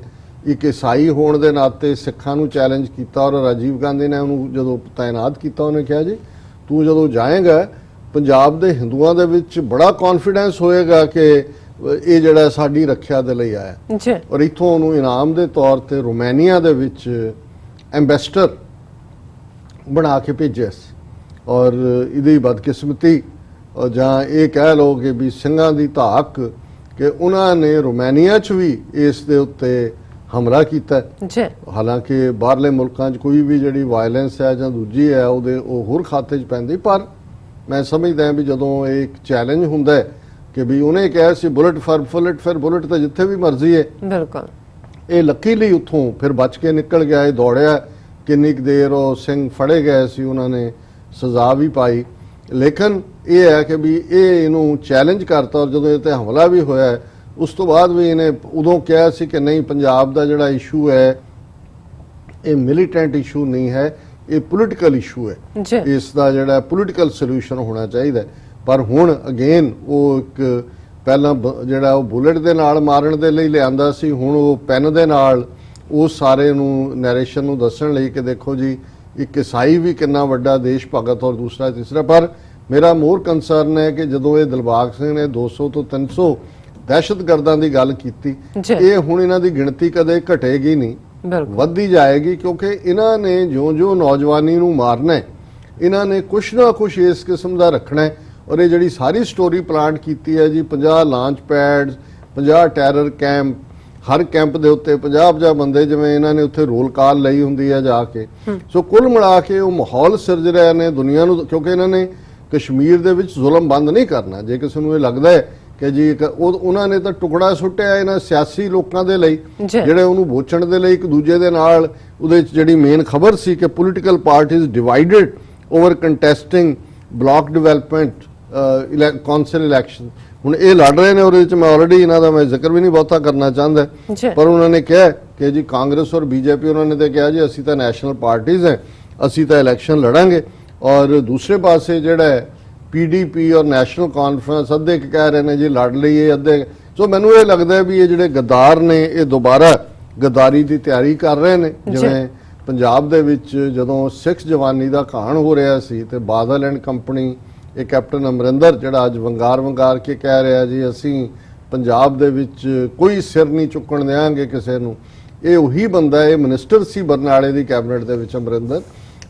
ਇੱਕ ਈਸਾਈ ਹੋਣ ਦੇ ਨਾਤੇ ਸਿੱਖਾਂ ਨੂੰ ਚੈਲੰਜ ਕੀਤਾ, ਔਰ ਰਾਜੀਵ ਗਾਂਧੀ ਨੇ ਉਹਨੂੰ ਜਦੋਂ ਤਾਇਨਾਤ ਕੀਤਾ ਉਹਨੇ ਕਿਹਾ ਜੀ ਤੂੰ ਜਦੋਂ ਜਾਏਗਾ ਪੰਜਾਬ ਦੇ ਹਿੰਦੂਆਂ ਦੇ ਵਿੱਚ ਬੜਾ ਕੌਨਫੀਡੈਂਸ ਹੋਏਗਾ ਕਿ ਇਹ ਜਿਹੜਾ ਸਾਡੀ ਰੱਖਿਆ ਦੇ ਲਈ ਆਇਆ। ਔਰ ਇੱਥੋਂ ਉਹਨੂੰ ਇਨਾਮ ਦੇ ਤੌਰ ਤੇ ਰੋਮਾਨੀਆ ਦੇ ਵਿੱਚ ਐਮਬੈਸਡਰ ਬਣਾ ਕੇ ਭੇਜਿਆ ਸੀ। ਔਰ ਇਹਦੀ ਬਦਕਿਸਮਤੀ ਜਾਂ ਇਹ ਕਹਿ ਲਓ ਕਿ ਵੀ ਸਿੰਘਾਂ ਦੀ ਧਾਕ ਕਿ ਉਹਨਾਂ ਨੇ ਰੋਮਾਨੀਆ 'ਚ ਵੀ ਇਸ ਦੇ ਉੱਤੇ ਹਮਲਾ ਕੀਤਾ। ਹਾਲਾਂਕਿ ਬਾਹਰਲੇ ਮੁਲਕਾਂ 'ਚ ਕੋਈ ਵੀ ਜਿਹੜੀ ਵਾਇਲੈਂਸ ਹੈ ਜਾਂ ਦੂਜੀ ਹੈ ਉਹ ਹੋਰ ਖਾਤੇ 'ਚ ਪੈਂਦੀ, ਪਰ ਮੈਂ ਸਮਝਦਾ ਵੀ ਜਦੋਂ ਇਹ ਇੱਕ ਚੈਲੰਜ ਹੁੰਦਾ ਹੈ ਕਿ ਵੀ ਉਹਨੇ ਕਿਹਾ ਸੀ ਬੁਲਟ ਫॉर ਬੁਲਟ, ਫਿਰ ਬੁਲਟ ਤਾਂ ਜਿੱਥੇ ਵੀ ਮਰਜ਼ੀ ਹੈ। ਬਿਲਕੁਲ ਇਹ ਲੱਕੀਲੀ ਉੱਥੋਂ ਫਿਰ ਬਚ ਕੇ ਨਿਕਲ ਗਿਆ, ਇਹ ਦੌੜਿਆ ਕਿੰਨੀ ਕੁ ਦੇਰ, ਉਹ ਸਿੰਘ ਫੜੇ ਗਏ ਸੀ, ਉਹਨਾਂ ਨੇ ਸਜ਼ਾ ਵੀ ਪਾਈ। ਲੇਕਿਨ ਇਹ ਹੈ ਕਿ ਵੀ ਇਹਨੂੰ ਚੈਲੰਜ ਕਰਤਾ ਔਰ ਜਦੋਂ ਇਹ ਤੇ ਹਮਲਾ ਵੀ ਹੋਇਆ ਉਸ ਤੋਂ ਬਾਅਦ ਵੀ ਇਹਨੇ ਉਦੋਂ ਕਿਹਾ ਸੀ ਕਿ ਨਹੀਂ ਪੰਜਾਬ ਦਾ ਜਿਹੜਾ ਇਸ਼ੂ ਹੈ ਇਹ ਮਿਲੀਟੈਂਟ ਇਸ਼ੂ ਨਹੀਂ ਹੈ, ਇਹ ਪੋਲੀਟੀਕਲ ਇਸ਼ੂ ਹੈ, ਇਸ ਦਾ ਜਿਹੜਾ ਪੋਲੀਟੀਕਲ ਸੋਲੂਸ਼ਨ ਹੋਣਾ ਚਾਹੀਦਾ। ਪਰ ਹੁਣ ਅਗੇਨ ਉਹ ਇੱਕ ਪਹਿਲਾਂ ਜਿਹੜਾ ਉਹ ਬੁਲਟ ਦੇ ਨਾਲ ਮਾਰਨ ਦੇ ਲਈ ਲਿਆਂਦਾ ਸੀ, ਹੁਣ ਉਹ ਪੈਨ ਦੇ ਨਾਲ ਉਸ ਸਾਰੇ ਨੂੰ ਨੈਰੇਸ਼ਨ ਨੂੰ ਦੱਸਣ ਲਈ ਕਿ ਦੇਖੋ ਜੀ ਇੱਕ ਈਸਾਈ ਵੀ ਕਿੰਨਾ ਵੱਡਾ ਦੇਸ਼ ਭਗਤ ਔਰ ਦੂਸਰਾ ਤੀਸਰਾ। ਪਰ ਮੇਰਾ ਮੋਰ ਕੰਸਰਨ ਹੈ ਕਿ ਜਦੋਂ ਇਹ ਦਿਲਬਾਗ ਸਿੰਘ ਨੇ 200 ਤੋਂ 300 ਦਹਿਸ਼ਤਗਰਦਾਂ ਦੀ ਗੱਲ ਕੀਤੀ, ਜੀ। ਇਹ ਹੁਣ ਇਹਨਾਂ ਦੀ ਗਿਣਤੀ ਕਦੇ ਘਟੇਗੀ ਨਹੀਂ, ਬਿਲਕੁਲ ਵੱਧਦੀ ਜਾਏਗੀ, ਕਿਉਂਕਿ ਇਹਨਾਂ ਨੇ ਜਿਉਂ-ਜਿਉਂ ਨੌਜਵਾਨੀ ਨੂੰ ਮਾਰਨਾ ਹੈ, ਇਹਨਾਂ ਨੇ ਕੁਛ ਨਾ ਕੁਛ ਇਸ ਕਿਸਮ ਦਾ ਰੱਖਣਾ ਹੈ। ਔਰ ਇਹ ਜਿਹੜੀ ਸਾਰੀ ਸਟੋਰੀ ਪਲਾਂਟ ਕੀਤੀ ਹੈ ਜੀ, 50 ਲਾਂਚ ਪੈਡਸ, 50 ਟੈਰਰ ਕੈਂਪ, ਹਰ ਕੈਂਪ ਦੇ ਉੱਤੇ 50-50 ਬੰਦੇ, ਜਿਵੇਂ ਇਹਨਾਂ ਨੇ ਉੱਥੇ ਰੋਲ ਕਾਲ ਲਈ ਹੁੰਦੀ ਹੈ ਜਾ ਕੇ। ਸੋ ਕੁੱਲ ਮਿਲਾ ਕੇ ਉਹ ਮਾਹੌਲ ਸਿਰਜ ਰਹੇ ਨੇ ਦੁਨੀਆ ਨੂੰ, ਕਿਉਂਕਿ ਇਹਨਾਂ ਨੇ ਕਸ਼ਮੀਰ ਦੇ ਵਿੱਚ ਜ਼ੁਲਮ ਬੰਦ ਨਹੀਂ ਕਰਨਾ। ਜੇ ਕਿਸੇ ਨੂੰ ਇਹ ਲੱਗਦਾ ਹੈ ਕਿ ਜੀ ਉਹਨਾਂ ਨੇ ਤਾਂ ਟੁਕੜਾ ਸੁੱਟਿਆ ਇਹਨਾਂ ਸਿਆਸੀ ਲੋਕਾਂ ਦੇ ਲਈ, ਜਿਹੜੇ ਉਹਨੂੰ ਬੋਚਣ ਦੇ ਲਈ ਇੱਕ ਦੂਜੇ ਦੇ ਨਾਲ, ਉਹਦੇ ਵਿੱਚ ਜਿਹੜੀ ਮੇਨ ਖਬਰ ਸੀ ਕਿ political parties divided over contesting block development council election, ਹੁਣ ਇਹ ਲੜ ਰਹੇ ਨੇ। ਉਹਦੇ ਵਿੱਚ ਮੈਂ ਆਲਰੇਡੀ ਇਹਨਾਂ ਦਾ ਮੈਂ ਜ਼ਿਕਰ ਵੀ ਨਹੀਂ ਬਹੁਤਾ ਕਰਨਾ ਚਾਹੁੰਦਾ, ਪਰ ਉਹਨਾਂ ਨੇ ਕਿਹਾ ਕਿ ਜੀ ਕਾਂਗਰਸ ਔਰ ਬੀਜੇਪੀ, ਉਹਨਾਂ ਨੇ ਤਾਂ ਕਿਹਾ ਜੀ ਅਸੀਂ ਤਾਂ ਨੈਸ਼ਨਲ ਪਾਰਟੀਜ਼ ਹੈ, ਅਸੀਂ ਤਾਂ ਇਲੈਕਸ਼ਨ ਲੜਾਂਗੇ। ਔਰ ਦੂਸਰੇ ਪਾਸੇ ਜਿਹੜਾ ਹੈ ਪੀਡੀਪੀ ਔਰ ਨੈਸ਼ਨਲ ਕਾਨਫਰੰਸ, ਅੱਧੇ ਕਹਿ ਰਹੇ ਨੇ ਜੀ ਲੜ ਲਈਏ, ਅੱਧੇ। ਸੋ ਮੈਨੂੰ ਇਹ ਲੱਗਦਾ ਵੀ ਇਹ ਜਿਹੜੇ ਗੱਦਾਰ ਨੇ ਇਹ ਦੁਬਾਰਾ ਗੱਦਾਰੀ ਦੀ ਤਿਆਰੀ ਕਰ ਰਹੇ ਨੇ। ਜਿਵੇਂ ਪੰਜਾਬ ਦੇ ਵਿੱਚ ਜਦੋਂ ਸਿੱਖ ਜਵਾਨੀ ਦਾ ਘਾਣ ਹੋ ਰਿਹਾ ਸੀ ਤੇ ਬਾਦਲ ਐਂਡ ਕੰਪਨੀ, ਇਹ ਕੈਪਟਨ ਅਮਰਿੰਦਰ ਜਿਹੜਾ ਅੱਜ ਵੰਗਾਰ ਕੇ ਕਹਿ ਰਿਹਾ ਜੀ ਅਸੀਂ ਪੰਜਾਬ ਦੇ ਵਿੱਚ ਕੋਈ ਸਿਰ ਨਹੀਂ ਚੁੱਕਣ ਦੇਵਾਂਗੇ ਕਿਸੇ ਨੂੰ, ਇਹ ਉਹੀ ਬੰਦਾ ਹੈ। ਇਹ ਮਿਨਿਸਟਰ ਸੀ ਬਰਨਾਲੇ ਦੀ ਕੈਬਨਿਟ ਦੇ ਵਿੱਚ ਅਮਰਿੰਦਰ,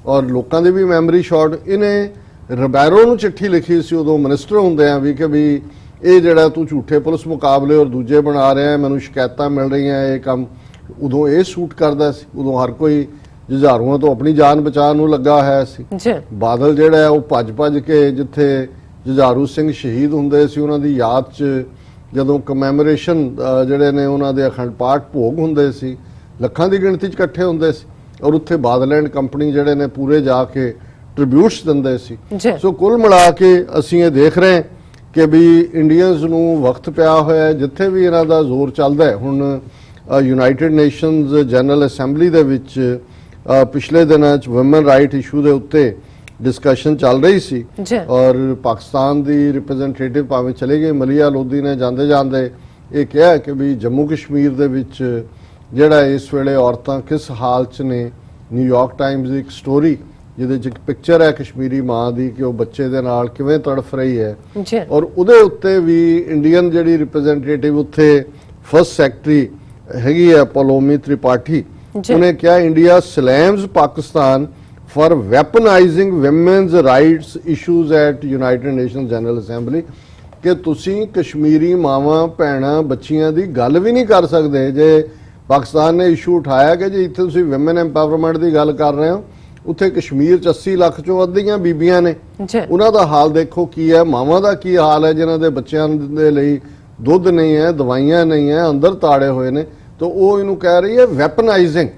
ਔਰ ਲੋਕਾਂ ਦੀ ਵੀ ਮੈਮਰੀ ਸ਼ਾਰਟ। ਇਹਨੇ ਰਬੈਰੋ ਨੂੰ ਚਿੱਠੀ ਲਿਖੀ ਸੀ ਉਦੋਂ ਮਿਨਿਸਟਰ ਹੁੰਦਿਆਂ ਵੀ ਕਿ ਵੀ ਇਹ ਜਿਹੜਾ ਤੂੰ ਝੂਠੇ ਪੁਲਿਸ ਮੁਕਾਬਲੇ ਔਰ ਦੂਜੇ ਬਣਾ ਰਿਹਾ, ਮੈਨੂੰ ਸ਼ਿਕਾਇਤਾਂ ਮਿਲ ਰਹੀਆਂ, ਇਹ ਕੰਮ ਉਦੋਂ ਇਹ ਸੂਟ ਕਰਦਾ ਸੀ। ਉਦੋਂ ਹਰ ਕੋਈ ਜੁਝਾਰੂਆਂ ਤੋਂ ਆਪਣੀ ਜਾਨ ਬਚਾਉਣ ਨੂੰ ਲੱਗਾ ਹੋਇਆ ਸੀ। ਬਾਦਲ ਜਿਹੜਾ ਹੈ ਉਹ ਭੱਜ ਕੇ ਜਿੱਥੇ ਜੁਝਾਰੂ ਸਿੰਘ ਸ਼ਹੀਦ ਹੁੰਦੇ ਸੀ ਉਹਨਾਂ ਦੀ ਯਾਦ 'ਚ ਜਦੋਂ ਕਮੈਮੋਰੇਸ਼ਨ ਜਿਹੜੇ ਨੇ ਉਹਨਾਂ ਦੇ ਅਖੰਡ ਪਾਠ ਭੋਗ ਹੁੰਦੇ ਸੀ, ਲੱਖਾਂ ਦੀ ਗਿਣਤੀ 'ਚ ਇਕੱਠੇ ਹੁੰਦੇ ਸੀ, ਔਰ ਉੱਥੇ ਬਾਦਲ ਐਂਡ ਕੰਪਨੀ ਜਿਹੜੇ ਨੇ ਪੂਰੇ ਜਾ ਕੇ ਟ੍ਰਿਬਿਊਟਸ ਦਿੰਦੇ ਸੀ। ਸੋ ਕੁੱਲ ਮਿਲਾ ਕੇ ਅਸੀਂ ਇਹ ਦੇਖ ਰਹੇ ਕਿ ਵੀ ਇੰਡੀਅਨਸ ਨੂੰ ਵਕਤ ਪਿਆ ਹੋਇਆ, ਜਿੱਥੇ ਵੀ ਇਹਨਾਂ ਦਾ ਜ਼ੋਰ ਚੱਲਦਾ ਹੈ। ਹੁਣ ਯੂਨਾਈਟਿਡ ਨੇਸ਼ਨਸ ਜਨਰਲ ਅਸੈਂਬਲੀ ਦੇ ਵਿੱਚ ਪਿਛਲੇ ਦਿਨਾਂ 'ਚ ਵੂਮਨ ਰਾਈਟ ਇਸ਼ੂ ਦੇ ਉੱਤੇ ਡਿਸਕਸ਼ਨ ਚੱਲ ਰਹੀ ਸੀ, ਔਰ ਪਾਕਿਸਤਾਨ ਦੀ ਰਿਪਰੈਜ਼ੈਂਟੇਟਿਵ ਭਾਵੇਂ ਚਲੇ ਗਏ ਮਲੀਆ ਲੋਧੀ ਨੇ ਜਾਂਦੇ ਇਹ ਕਿਹਾ ਕਿ ਵੀ ਜੰਮੂ ਕਸ਼ਮੀਰ ਦੇ ਵਿੱਚ ਜਿਹੜਾ ਇਸ ਵੇਲੇ ਔਰਤਾਂ ਕਿਸ ਹਾਲ 'ਚ ਨੇ। ਨਿਊਯਾਰਕ ਟਾਈਮਜ਼ ਦੀ ਇੱਕ ਸਟੋਰੀ ਜਿਹਦੇ 'ਚ ਇੱਕ ਪਿਕਚਰ ਹੈ ਕਸ਼ਮੀਰੀ ਮਾਂ ਦੀ ਕਿ ਉਹ ਬੱਚੇ ਦੇ ਨਾਲ ਕਿਵੇਂ ਤੜਫ ਰਹੀ ਹੈ, ਔਰ ਉਹਦੇ ਉੱਤੇ ਵੀ ਇੰਡੀਅਨ ਜਿਹੜੀ ਰਿਪਰੈਜ਼ੈਂਟੇਟਿਵ ਉੱਥੇ ਫਸਟ ਸੈਕਟਰੀ ਹੈਗੀ ਹੈ ਪਲੋਮੀ ਤ੍ਰਿਪਾਠੀ, ਉਹਨੇ ਕਿਹਾ India slams Pakistan for weaponizing women's rights issues at United Nations General Assembly, ਕਿ ਤੁਸੀਂ ਕਸ਼ਮੀਰੀ ਮਾਵਾਂ ਭੈਣਾਂ ਬੱਚੀਆਂ ਦੀ ਗੱਲ ਵੀ ਨਹੀਂ ਕਰ ਸਕਦੇ। ਜੇ ਪਾਕਿਸਤਾਨ ਨੇ ਇਸ਼ੂ ਉਠਾਇਆ ਕਿ ਜੇ ਇੱਥੇ ਤੁਸੀਂ ਵਿਮਨ ਐਮਪਾਵਰਮੈਂਟ ਦੀ ਗੱਲ ਕਰ ਰਹੇ ਹੋ, ਉੱਥੇ ਕਸ਼ਮੀਰ 'ਚ 80 ਲੱਖ ਚੋਂ ਅੱਧੀਆਂ ਬੀਬੀਆਂ ਨੇ, ਉਹਨਾਂ ਦਾ ਹਾਲ ਦੇਖੋ ਕੀ ਹੈ, ਮਾਵਾਂ ਦਾ ਕੀ ਹਾਲ ਹੈ ਜਿਨ੍ਹਾਂ ਦੇ ਬੱਚਿਆਂ ਦੇ ਲਈ ਦੁੱਧ ਨਹੀਂ ਹੈ, ਦਵਾਈਆਂ ਨਹੀਂ ਹੈ, ਅੰਦਰ ਤਾੜੇ ਹੋਏ ਨੇ। ਤਾਂ ਉਹ ਇਹਨੂੰ ਕਹਿ ਰਹੀ ਹੈ ਵੈਪਨਾਈਜ਼ਿੰਗ,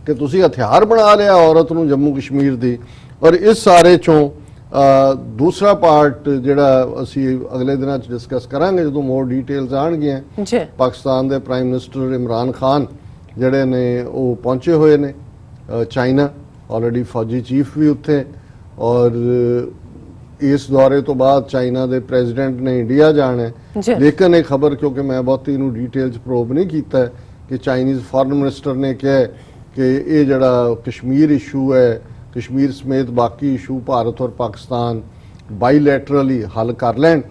ਕਿ ਤੁਸੀਂ ਹਥਿਆਰ ਬਣਾ ਲਿਆ ਔਰਤ ਨੂੰ ਜੰਮੂ ਕਸ਼ਮੀਰ ਦੀ। ਔਰ ਇਸ ਸਾਰੇ ਚੋਂ ਦੂਸਰਾ ਪਾਰਟ ਜਿਹੜਾ ਅਸੀਂ ਅਗਲੇ ਦਿਨਾਂ 'ਚ ਡਿਸਕਸ ਕਰਾਂਗੇ ਜਦੋਂ ਮੋਰ ਡਿਟੇਲਸ ਆਣਗੀਆਂ। ਪਾਕਿਸਤਾਨ ਦੇ ਪ੍ਰਾਈਮ ਮਿਨਿਸਟਰ ਇਮਰਾਨ ਖਾਨ ਜਿਹੜੇ ਨੇ ਉਹ ਪਹੁੰਚੇ ਹੋਏ ਨੇ ਚਾਈਨਾ, ਆਲਰੇਡੀ ਫੌਜੀ ਚੀਫ ਵੀ ਉੱਥੇ, ਔਰ ਇਸ ਦੌਰੇ ਤੋਂ ਬਾਅਦ ਚਾਈਨਾ ਦੇ ਪ੍ਰੈਜ਼ੀਡੈਂਟ ਨੇ ਇੰਡੀਆ ਜਾਣਾ ਹੈ। ਲੇਕਿਨ ਇਹ ਖਬਰ, ਕਿਉਂਕਿ ਮੈਂ ਬਹੁਤੀ ਇਹਨੂੰ ਡਿਟੇਲ 'ਚ ਪ੍ਰੋਬ ਨਹੀਂ ਕੀਤਾ, ਕਿ ਚਾਈਨੀਜ਼ ਫੋਰਨ ਮਿਨਿਸਟਰ ਨੇ ਕਿਹਾ ਕਿ ਇਹ ਜਿਹੜਾ ਕਸ਼ਮੀਰ ਇਸ਼ੂ ਹੈ, ਕਸ਼ਮੀਰ ਸਮੇਤ ਬਾਕੀ ਇਸ਼ੂ ਭਾਰਤ ਔਰ ਪਾਕਿਸਤਾਨ ਬਾਈਲੈਟਰਲੀ ਹੱਲ ਕਰ ਲੈਣ,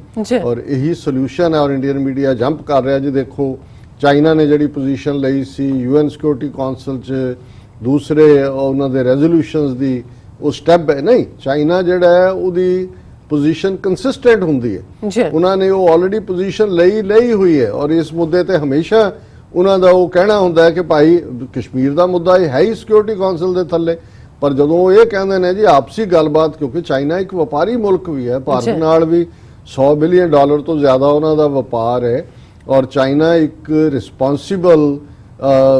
ਔਰ ਇਹੀ ਸੋਲੂਸ਼ਨ ਹੈ। ਔਰ ਇੰਡੀਅਨ ਮੀਡੀਆ ਜੰਪ ਕਰ ਰਿਹਾ ਜੀ, ਦੇਖੋ ਚਾਈਨਾ ਨੇ ਜਿਹੜੀ ਪੋਜੀਸ਼ਨ ਲਈ ਸੀ UN ਸਿਕਿਉਰਿਟੀ ਕਾਉਂਸਲ 'ਚ ਦੂਸਰੇ ਉਹਨਾਂ ਦੇ ਰੈਜ਼ੋਲੂਸ਼ਨਸ ਦੀ, ਉਹ ਸਟੈਪ ਹੈ ਨਹੀਂ। ਚਾਈਨਾ ਜਿਹੜਾ ਹੈ ਉਹਦੀ ਪੋਜੀਸ਼ਨ ਕੰਸਿਸਟੈਂਟ ਹੁੰਦੀ ਹੈ, ਉਹਨਾਂ ਨੇ ਉਹ ਆਲਰੇਡੀ ਪੋਜੀਸ਼ਨ ਲਈ ਹੋਈ ਹੈ, ਔਰ ਇਸ ਮੁੱਦੇ ਤੇ ਹਮੇਸ਼ਾ ਉਹਨਾਂ ਦਾ ਉਹ ਕਹਿਣਾ ਹੁੰਦਾ ਹੈ ਕਿ ਭਾਈ ਕਸ਼ਮੀਰ ਦਾ ਮੁੱਦਾ ਇਹ ਹੈ ਹੀ ਸਿਕਿਉਰਿਟੀ ਕਾਉਂਸਲ ਦੇ ਥੱਲੇ। ਪਰ ਜਦੋਂ ਉਹ ਇਹ ਕਹਿੰਦੇ ਨੇ ਜੀ ਆਪਸੀ ਗੱਲਬਾਤ, ਕਿਉਂਕਿ ਚਾਈਨਾ ਇੱਕ ਵਪਾਰੀ ਮੁਲਕ ਵੀ ਹੈ, ਭਾਰਤ ਨਾਲ ਵੀ $100 ਬਿਲੀਅਨ ਤੋਂ ਜ਼ਿਆਦਾ ਉਹਨਾਂ ਦਾ ਵਪਾਰ ਹੈ, ਔਰ ਚਾਈਨਾ ਇੱਕ ਰਿਸਪੌਂਸਿਬਲ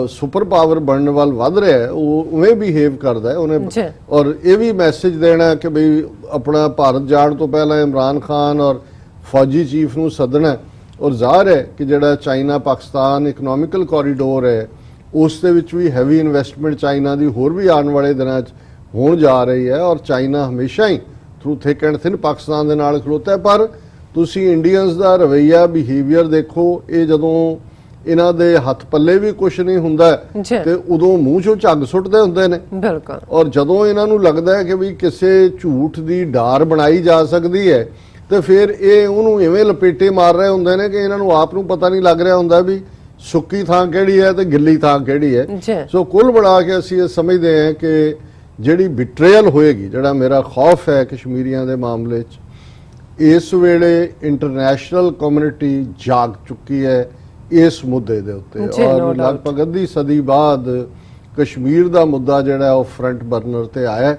ਸੁਪਰ ਪਾਵਰ ਬਣਨ ਵੱਲ ਵੱਧ ਰਿਹਾ ਹੈ, ਉਹ ਉਵੇਂ ਬਿਹੇਵ ਕਰਦਾ ਹੈ ਉਹਨੇ। ਔਰ ਇਹ ਵੀ ਮੈਸੇਜ ਦੇਣਾ ਕਿ ਬਈ ਆਪਣਾ ਭਾਰਤ ਜਾਣ ਤੋਂ ਪਹਿਲਾਂ ਇਮਰਾਨ ਖਾਨ ਔਰ ਫੌਜੀ ਚੀਫ ਨੂੰ ਸੱਦਣਾ, ਔਰ ਜ਼ਾਹਰ ਹੈ ਕਿ ਜਿਹੜਾ ਚਾਈਨਾ ਪਾਕਿਸਤਾਨ ਇਕਨੋਮਿਕਲ ਕੋਰੀਡੋਰ ਹੈ ਉਸ ਦੇ ਵਿੱਚ ਵੀ ਹੈਵੀ ਇਨਵੈਸਟਮੈਂਟ ਚਾਈਨਾ ਦੀ ਹੋਰ ਵੀ ਆਉਣ ਵਾਲੇ ਦਿਨਾਂ 'ਚ ਹੋਣ ਜਾ ਰਹੀ ਹੈ, ਔਰ ਚਾਈਨਾ ਹਮੇਸ਼ਾ ਹੀ through thick and thin Pakistan ਦੇ ਨਾਲ ਖਲੋਤਾ ਹੈ। ਪਰ ਤੁਸੀਂ ਇੰਡੀਅਨਸ ਦਾ ਰਵੱਈਆ ਬਿਹੇਵੀਅਰ ਦੇਖੋ, ਇਹ ਜਦੋਂ ਇਹਨਾਂ ਦੇ ਹੱਥ ਪੱਲੇ ਵੀ ਕੁਝ ਨਹੀਂ ਹੁੰਦਾ ਤੇ ਉਦੋਂ ਮੂੰਹ 'ਚੋਂ ਝੱਗ ਸੁੱਟਦੇ ਹੁੰਦੇ ਨੇ। ਔਰ ਜਦੋਂ ਇਹਨਾਂ ਨੂੰ ਲੱਗਦਾ ਹੈ ਕਿ ਵੀ ਕਿਸੇ ਝੂਠ ਦੀ ਡਾਰ ਬਣਾਈ ਜਾ ਸਕਦੀ ਹੈ ਤੇ ਫਿਰ ਇਹ ਉਹਨੂੰ ਇਵੇਂ ਲਪੇਟੇ ਮਾਰ ਰਹੇ ਹੁੰਦੇ ਨੇ ਕਿ ਇਹਨਾਂ ਨੂੰ ਆਪ ਨੂੰ ਪਤਾ ਨਹੀਂ ਲੱਗ ਰਿਹਾ ਹੁੰਦਾ ਵੀ ਸੁੱਕੀ ਥਾਂ ਕਿਹੜੀ ਹੈ ਤੇ ਗਿੱਲੀ ਥਾਂ ਕਿਹੜੀ ਹੈ। ਜੀ ਸੋ ਕੁੱਲ ਬਣਾ ਕੇ ਅਸੀਂ ਇਹ ਸਮਝਦੇ ਹਾਂ ਕਿ ਜਿਹੜੀ ਬਿਟਰੇਅਲ ਹੋਏਗੀ, ਜਿਹੜਾ ਮੇਰਾ ਖੌਫ ਹੈ ਕਸ਼ਮੀਰੀਆਂ ਦੇ ਮਾਮਲੇ 'ਚ, ਇਸ ਵੇਲੇ ਇੰਟਰਨੈਸ਼ਨਲ ਕਮਿਊਨਿਟੀ ਜਾਗ ਚੁੱਕੀ ਹੈ ਇਸ ਮੁੱਦੇ ਦੇ ਉੱਤੇ। ਜੀ, no ਔਰ doubt। ਲਗਭਗ ਅੱਧੀ ਸਦੀ ਬਾਅਦ ਕਸ਼ਮੀਰ ਦਾ ਮੁੱਦਾ ਜਿਹੜਾ ਉਹ ਫਰੰਟ ਬਰਨਰ ਤੇ ਆਇਆ ਹੈ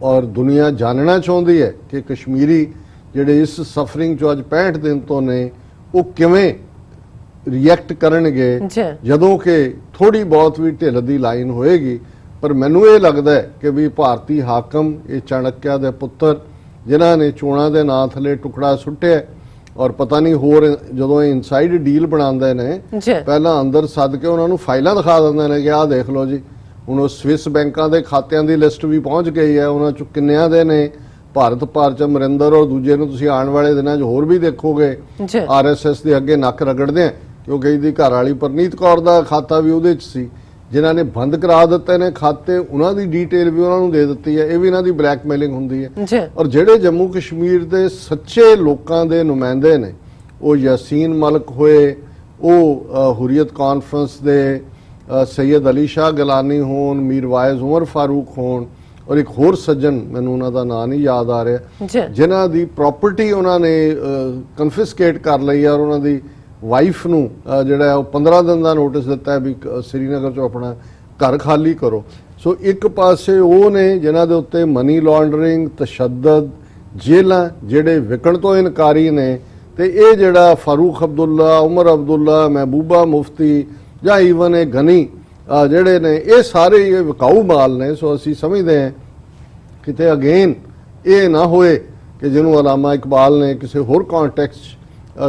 ਔਰ ਦੁਨੀਆ ਜਾਣਨਾ ਚਾਹੁੰਦੀ ਹੈ ਕਿ ਕਸ਼ਮੀਰੀ ਜਿਹੜੇ ਇਸ ਸਫਰਿੰਗ 'ਚੋਂ ਅੱਜ 65 ਦਿਨ ਤੋਂ ਨੇ ਉਹ ਕਿਵੇਂ ਰਿਐਕਟ ਕਰਨਗੇ ਜੀ ਜਦੋਂ ਕਿ ਥੋੜੀ ਬਹੁਤ ਵੀ ਢਿੱਲ ਦੀ ਲਾਈਨ ਹੋਏਗੀ। ਪਰ ਮੈਨੂੰ ਇਹ ਲੱਗਦਾ ਹੈ ਕਿ ਵੀ ਭਾਰਤੀ ਹਾਕਮ, ਇਹ ਚਾਣਕਿਆ ਦੇ ਪੁੱਤਰ ਜਿਨ੍ਹਾਂ ਨੇ ਚੋਣਾਂ ਦੇ ਨਾਂ ਥੱਲੇ ਟੁਕੜਾ ਸੁੱਟਿਆ ਔਰ ਪਤਾ ਨਹੀਂ ਹੋਰ ਜਦੋਂ ਇਹ ਇਨਸਾਈਡ ਡੀਲ ਬਣਾਉਂਦੇ ਨੇ ਜੀ ਪਹਿਲਾਂ ਅੰਦਰ ਸੱਦ ਕੇ ਉਹਨਾਂ ਨੂੰ ਫਾਈਲਾਂ ਦਿਖਾ ਦਿੰਦੇ ਨੇ ਕਿ ਆਹ ਦੇਖ ਲਓ ਜੀ, ਹੁਣ ਉਹ ਸਵਿਸ ਬੈਂਕਾਂ ਦੇ ਖਾਤਿਆਂ ਦੀ ਲਿਸਟ ਵੀ ਪਹੁੰਚ ਗਈ ਹੈ, ਉਹਨਾਂ ਚ ਕਿੰਨਿਆਂ ਦੇ ਨੇ ਭਾਰਤ ਭਰ ਚ ਅਮਰਿੰਦਰ ਔਰ ਦੂਜੇ ਨੂੰ ਤੁਸੀਂ ਆਉਣ ਵਾਲੇ ਦਿਨਾਂ 'ਚ ਹੋਰ ਵੀ ਦੇਖੋਗੇ ਜੀ ਆਰਐਸਐਸ ਦੇ ਅੱਗੇ ਨੱਕ ਰਗੜਦੇ ਆ, ਕਿਉਂਕਿ ਇਹਦੀ ਘਰ ਵਾਲੀ ਪਰਨੀਤ ਕੌਰ ਦਾ ਖਾਤਾ ਵੀ ਉਹਦੇ 'ਚ ਸੀ। ਜਿਨ੍ਹਾਂ ਨੇ ਬੰਦ ਕਰਾ ਦਿੱਤੇ ਨੇ ਖਾਤੇ, ਉਹਨਾਂ ਦੀ ਡੀਟੇਲ ਵੀ ਉਹਨਾਂ ਨੂੰ ਦੇ ਦਿੱਤੀ ਹੈ। ਇਹ ਵੀ ਇਹਨਾਂ ਦੀ ਬਲੈਕਮੇਲਿੰਗ ਹੁੰਦੀ ਹੈ। ਜੀ ਔਰ ਜਿਹੜੇ ਜੰਮੂ ਕਸ਼ਮੀਰ ਦੇ ਸੱਚੇ ਲੋਕਾਂ ਦੇ ਨੁਮਾਇੰਦੇ ਨੇ, ਉਹ ਯਾਸੀਨ ਮਲਕ ਹੋਏ, ਉਹ ਹੁਰੀਅਤ ਕਾਨਫਰੰਸ ਦੇ ਸੈਯਦ ਅਲੀ ਸ਼ਾਹ ਗਲਾਨੀ ਹੋਣ, ਮੀਰ ਵਾਇਜ਼ ਉਮਰ ਫਾਰੂਕ ਹੋਣ ਔਰ ਇੱਕ ਹੋਰ ਸੱਜਣ, ਮੈਨੂੰ ਉਹਨਾਂ ਦਾ ਨਾਂ ਨਹੀਂ ਯਾਦ ਆ ਰਿਹਾ, ਜੀ ਜਿਨ੍ਹਾਂ ਦੀ ਪ੍ਰਾਪਰਟੀ ਉਹਨਾਂ ਨੇ ਕਨਫਿਸਕੇਟ ਕਰ ਲਈ ਔਰ ਉਹਨਾਂ ਦੀ ਵਾਈਫ ਨੂੰ ਜਿਹੜਾ ਉਹ 15 ਦਿਨ ਦਾ ਨੋਟਿਸ ਦਿੱਤਾ ਹੈ ਵੀ ਸ੍ਰੀਨਗਰ ਚੋਂ ਆਪਣਾ ਘਰ ਖਾਲੀ ਕਰੋ। ਸੋ ਇੱਕ ਪਾਸੇ ਉਹ ਨੇ ਜਿਨ੍ਹਾਂ ਦੇ ਉੱਤੇ ਮਨੀ ਲਾਂਡਰਿੰਗ, ਤਸ਼ੱਦਦ, ਜੇਲਾਂ ਜਿਹੜੇ ਵਿਕਣ ਤੋਂ ਇਨਕਾਰੀ ਨੇ, ਤੇ ਇਹ ਜਿਹੜਾ ਫਾਰੂਕ ਅਬਦੁੱਲਾ, ਉਮਰ ਅਬਦੁੱਲਾ, ਮਹਿਬੂਬਾ ਮੁਫਤੀ ਜਾਂ ਈਵਨ ਇਹ ਗਨੀ ਜਿਹੜੇ ਨੇ, ਇਹ ਸਾਰੇ ਇਹ ਵਿਕਾਊ ਮਾਲ ਨੇ। ਸੋ ਅਸੀਂ ਸਮਝਦੇ ਹਾਂ ਕਿਤੇ ਅਗੇਨ ਇਹ ਨਾ ਹੋਏ ਕਿ ਜਿਹਨੂੰ ਅਲਾਮਾ ਇਕਬਾਲ ਨੇ ਕਿਸੇ ਹੋਰ ਕੌਨਟੈਕਸਟ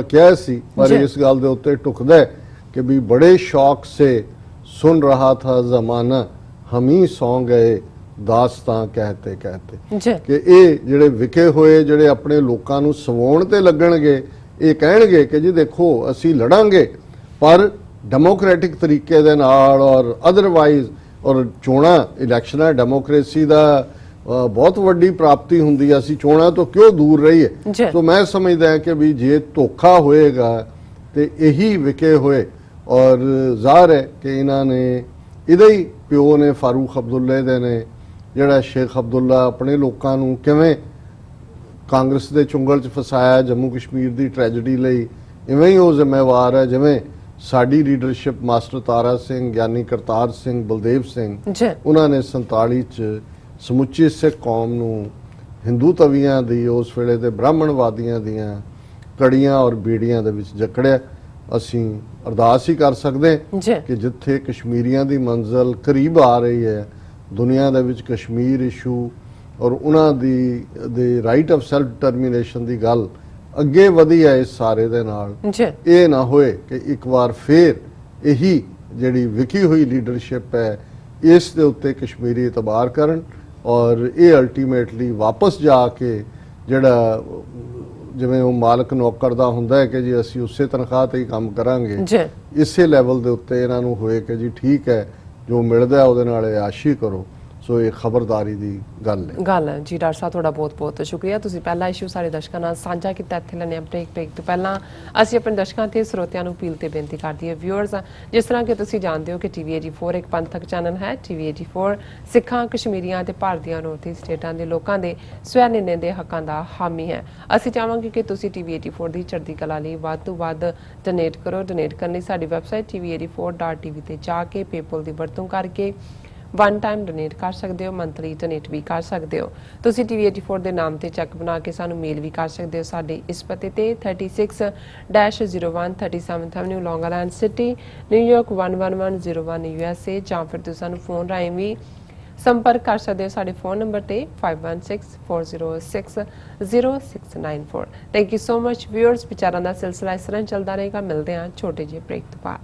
ਕਿਹਾ ਸੀ, ਪਰ ਇਸ ਗੱਲ ਦੇ ਉੱਤੇ ਟੁਕਦਾ ਹੈ ਕਿ ਵੀ ਬੜੇ ਸ਼ੌਕ ਸੇ ਸੁਨ ਰਹਾ ਥਾ ਜ਼ਮਾਨਾ, ਹਮੀ ਸੌਂ ਗਏ ਦਾਸਤਾਂ ਕਹਤੇ ਕਹਤੇ, ਜੀ ਕਿ ਇਹ ਜਿਹੜੇ ਵਿਕੇ ਹੋਏ ਜਿਹੜੇ ਆਪਣੇ ਲੋਕਾਂ ਨੂੰ ਸਵਾਉਣ ਤੇ ਲੱਗਣਗੇ, ਇਹ ਕਹਿਣਗੇ ਕਿ ਜੀ ਦੇਖੋ ਅਸੀਂ ਲੜਾਂਗੇ ਪਰ ਡੈਮੋਕ੍ਰੈਟਿਕ ਤਰੀਕੇ ਦੇ ਨਾਲ ਔਰ ਅਦਰਵਾਈਜ਼। ਔਰ ਚੋਣਾਂ, ਇਲੈਕਸ਼ਨਾਂ ਡੈਮੋਕ੍ਰੇਸੀ ਦਾ ਬਹੁਤ ਵੱਡੀ ਪ੍ਰਾਪਤੀ ਹੁੰਦੀ ਹੈ, ਅਸੀਂ ਚੋਣਾਂ ਤੋਂ ਕਿਉਂ ਦੂਰ ਰਹੀਏ। ਸੋ ਮੈਂ ਸਮਝਦਾ ਕਿ ਵੀ ਜੇ ਧੋਖਾ ਹੋਏਗਾ ਤੇ ਇਹੀ ਵਿਕੇ ਹੋਏ, ਔਰ ਜ਼ਾਹਰ ਹੈ ਕਿ ਇਹਨਾਂ ਨੇ ਇਹਦੇ ਹੀ ਪਿਓ ਨੇ, ਫਾਰੂਕ ਅਬਦੁੱਲੇ ਦੇ ਨੇ, ਜਿਹੜਾ ਸ਼ੇਖ ਅਬਦੁੱਲਾ ਆਪਣੇ ਲੋਕਾਂ ਨੂੰ ਕਿਵੇਂ ਕਾਂਗਰਸ ਦੇ ਚੁੰਗਲ 'ਚ ਫਸਾਇਆ ਜੰਮੂ ਕਸ਼ਮੀਰ ਦੀ ਟ੍ਰੈਜੇਡੀ ਲਈ, ਇਵੇਂ ਹੀ ਉਹ ਜ਼ਿੰਮੇਵਾਰ ਹੈ ਜਿਵੇਂ ਸਾਡੀ ਲੀਡਰਸ਼ਿਪ ਮਾਸਟਰ ਤਾਰਾ ਸਿੰਘ, ਗਿਆਨੀ ਕਰਤਾਰ ਸਿੰਘ, ਬਲਦੇਵ ਸਿੰਘ, ਉਹਨਾਂ ਨੇ 47 'ਚ ਸਮੁੱਚੀ ਸਿੱਖ ਕੌਮ ਨੂੰ ਹਿੰਦੂ ਤਵੀਆਂ ਦੀ, ਉਸ ਵੇਲੇ ਦੇ ਬ੍ਰਾਹਮਣਵਾਦੀਆਂ ਦੀਆਂ ਕੜੀਆਂ ਔਰ ਬੀੜੀਆਂ ਦੇ ਵਿੱਚ ਜਕੜਿਆ। ਅਸੀਂ ਅਰਦਾਸ ਹੀ ਕਰ ਸਕਦੇ ਕਿ ਜਿੱਥੇ ਕਸ਼ਮੀਰੀਆਂ ਦੀ ਮੰਜ਼ਲ ਕਰੀਬ ਆ ਰਹੀ ਹੈ, ਦੁਨੀਆ ਦੇ ਵਿੱਚ ਕਸ਼ਮੀਰ ਇਸ਼ੂ ਔਰ ਉਹਨਾਂ ਦੀ ਰਾਈਟ ਆਫ ਸੈਲਫ ਡਿਟਰਮੀਨੇਸ਼ਨ ਦੀ ਗੱਲ ਅੱਗੇ ਵਧੀ ਹੈ ਇਸ ਸਾਰੇ ਦੇ ਨਾਲ, ਇਹ ਨਾ ਹੋਏ ਕਿ ਇੱਕ ਵਾਰ ਫੇਰ ਇਹੀ ਜਿਹੜੀ ਵਿਕੀ ਹੋਈ ਲੀਡਰਸ਼ਿਪ ਹੈ ਇਸ ਦੇ ਉੱਤੇ ਕਸ਼ਮੀਰੀ ਇਤਬਾਰ ਕਰਨ ਔਰ ਇਹ ਅਲਟੀਮੇਟਲੀ ਵਾਪਸ ਜਾ ਕੇ ਜਿਹੜਾ ਜਿਵੇਂ ਉਹ ਮਾਲਕ ਨੌਕਰ ਦਾ ਹੁੰਦਾ ਹੈ ਕਿ ਜੀ ਅਸੀਂ ਉਸੇ ਤਨਖਾਹ ਤੇ ਹੀ ਕੰਮ ਕਰਾਂਗੇ, ਇਸੇ ਲੈਵਲ ਦੇ ਉੱਤੇ ਇਹਨਾਂ ਨੂੰ ਹੋਏ ਕਿ ਜੀ ਠੀਕ ਹੈ ਜੋ ਮਿਲਦਾ ਉਹਦੇ ਨਾਲ ਆਸ਼ੀ ਕਰੋ। ਸੋ ਇਹ ਖਬਰਦਾਰੀ ਦੀ ਗੱਲ ਹੈ ਜੀ। ਡਾਕਟਰ ਸਾਹਿਬ ਤੁਹਾਡਾ ਬਹੁਤ ਬਹੁਤ ਸ਼ੁਕਰੀਆ, ਤੁਸੀਂ ਪਹਿਲਾ ਇਸ਼ੂ ਸਾਰੇ ਦਰਸ਼ਕਾਂ ਨਾਲ ਸਾਂਝਾ ਕੀਤਾ। ਇੱਥੇ ਲੈਣੇ ਬ੍ਰੇਕ ਤੋਂ ਪਹਿਲਾਂ ਅਸੀਂ ਆਪਣੇ ਦਰਸ਼ਕਾਂ ਤੇ ਸਰੋਤਿਆਂ ਨੂੰ ਅਪੀਲ ਤੇ ਬੇਨਤੀ ਕਰਦੀ ਹੈ ਵਿਊਅਰਸ, ਜਿਸ ਤਰ੍ਹਾਂ ਕਿ ਤੁਸੀਂ ਜਾਣਦੇ ਹੋ ਕਿ TV84 ਇੱਕ ਪੰਥਕ ਚੈਨਲ ਹੈ। TV84 ਸਿੱਖਾਂ, ਕਸ਼ਮੀਰੀਆਂ ਤੇ ਭਾਰਤੀਆਂ ਨਾਰਥ ਈਸਟ ਸਟੇਟਾਂ ਦੇ ਲੋਕਾਂ ਦੇ ਸਵੈ ਨਿਰਣੇ ਦੇ ਹੱਕਾਂ ਦਾ ਹਾਮੀ ਹੈ। ਅਸੀਂ ਚਾਹਾਂਗੇ ਕਿ ਤੁਸੀਂ TV84 ਦੀ ਚੜ੍ਹਦੀ ਕਲਾ ਲਈ ਵੱਧ ਤੋਂ ਵੱਧ ਡੋਨੇਟ ਕਰੋ। ਡੋਨੇਟ ਕਰਨ ਲਈ ਸਾਡੀ ਵੈਬਸਾਈਟ tv84.tv ਤੇ ਜਾ ਕੇ ਪੇਪਲ ਦੀ ਵਰਤੋਂ ਕਰਕੇ ਵਨ ਟਾਈਮ ਡੋਨੇਟ ਕਰ ਸਕਦੇ ਹੋ, ਮੰਥਲੀ ਡੋਨੇਟ ਵੀ ਕਰ ਸਕਦੇ ਹੋ। ਤੁਸੀਂ TV84 ਦੇ ਨਾਮ ਤੇ ਚੈੱਕ ਬਣਾ ਕੇ ਸਾਨੂੰ ਮੇਲ ਵੀ ਕਰ ਸਕਦੇ ਹੋ ਸਾਡੇ ਇਸ ਪਤੇ ਤੇ 36-01 37th Avenue, Long Island City, New York 11101 USA, ਜਾਂ ਫਿਰ ਤੁਸੀਂ ਸਾਨੂੰ ਫੋਨ ਰਾਹੀਂ ਵੀ ਸੰਪਰਕ ਕਰ ਸਕਦੇ ਹੋ ਸਾਡੇ ਫੋਨ ਨੰਬਰ ਤੇ 5164060694। Thank you so much viewers. ਵਿਚਾਰਾਂ ਦਾ ਸਿਲਸਿਲਾ ਇਸ ਤਰ੍ਹਾਂ ਚੱਲਦਾ ਰਹੇਗਾ। ਮਿਲਦੇ ਹਾਂ ਛੋਟੇ ਜਿਹੇ ਬ੍ਰੇਕ ਤੋਂ ਬਾਅਦ।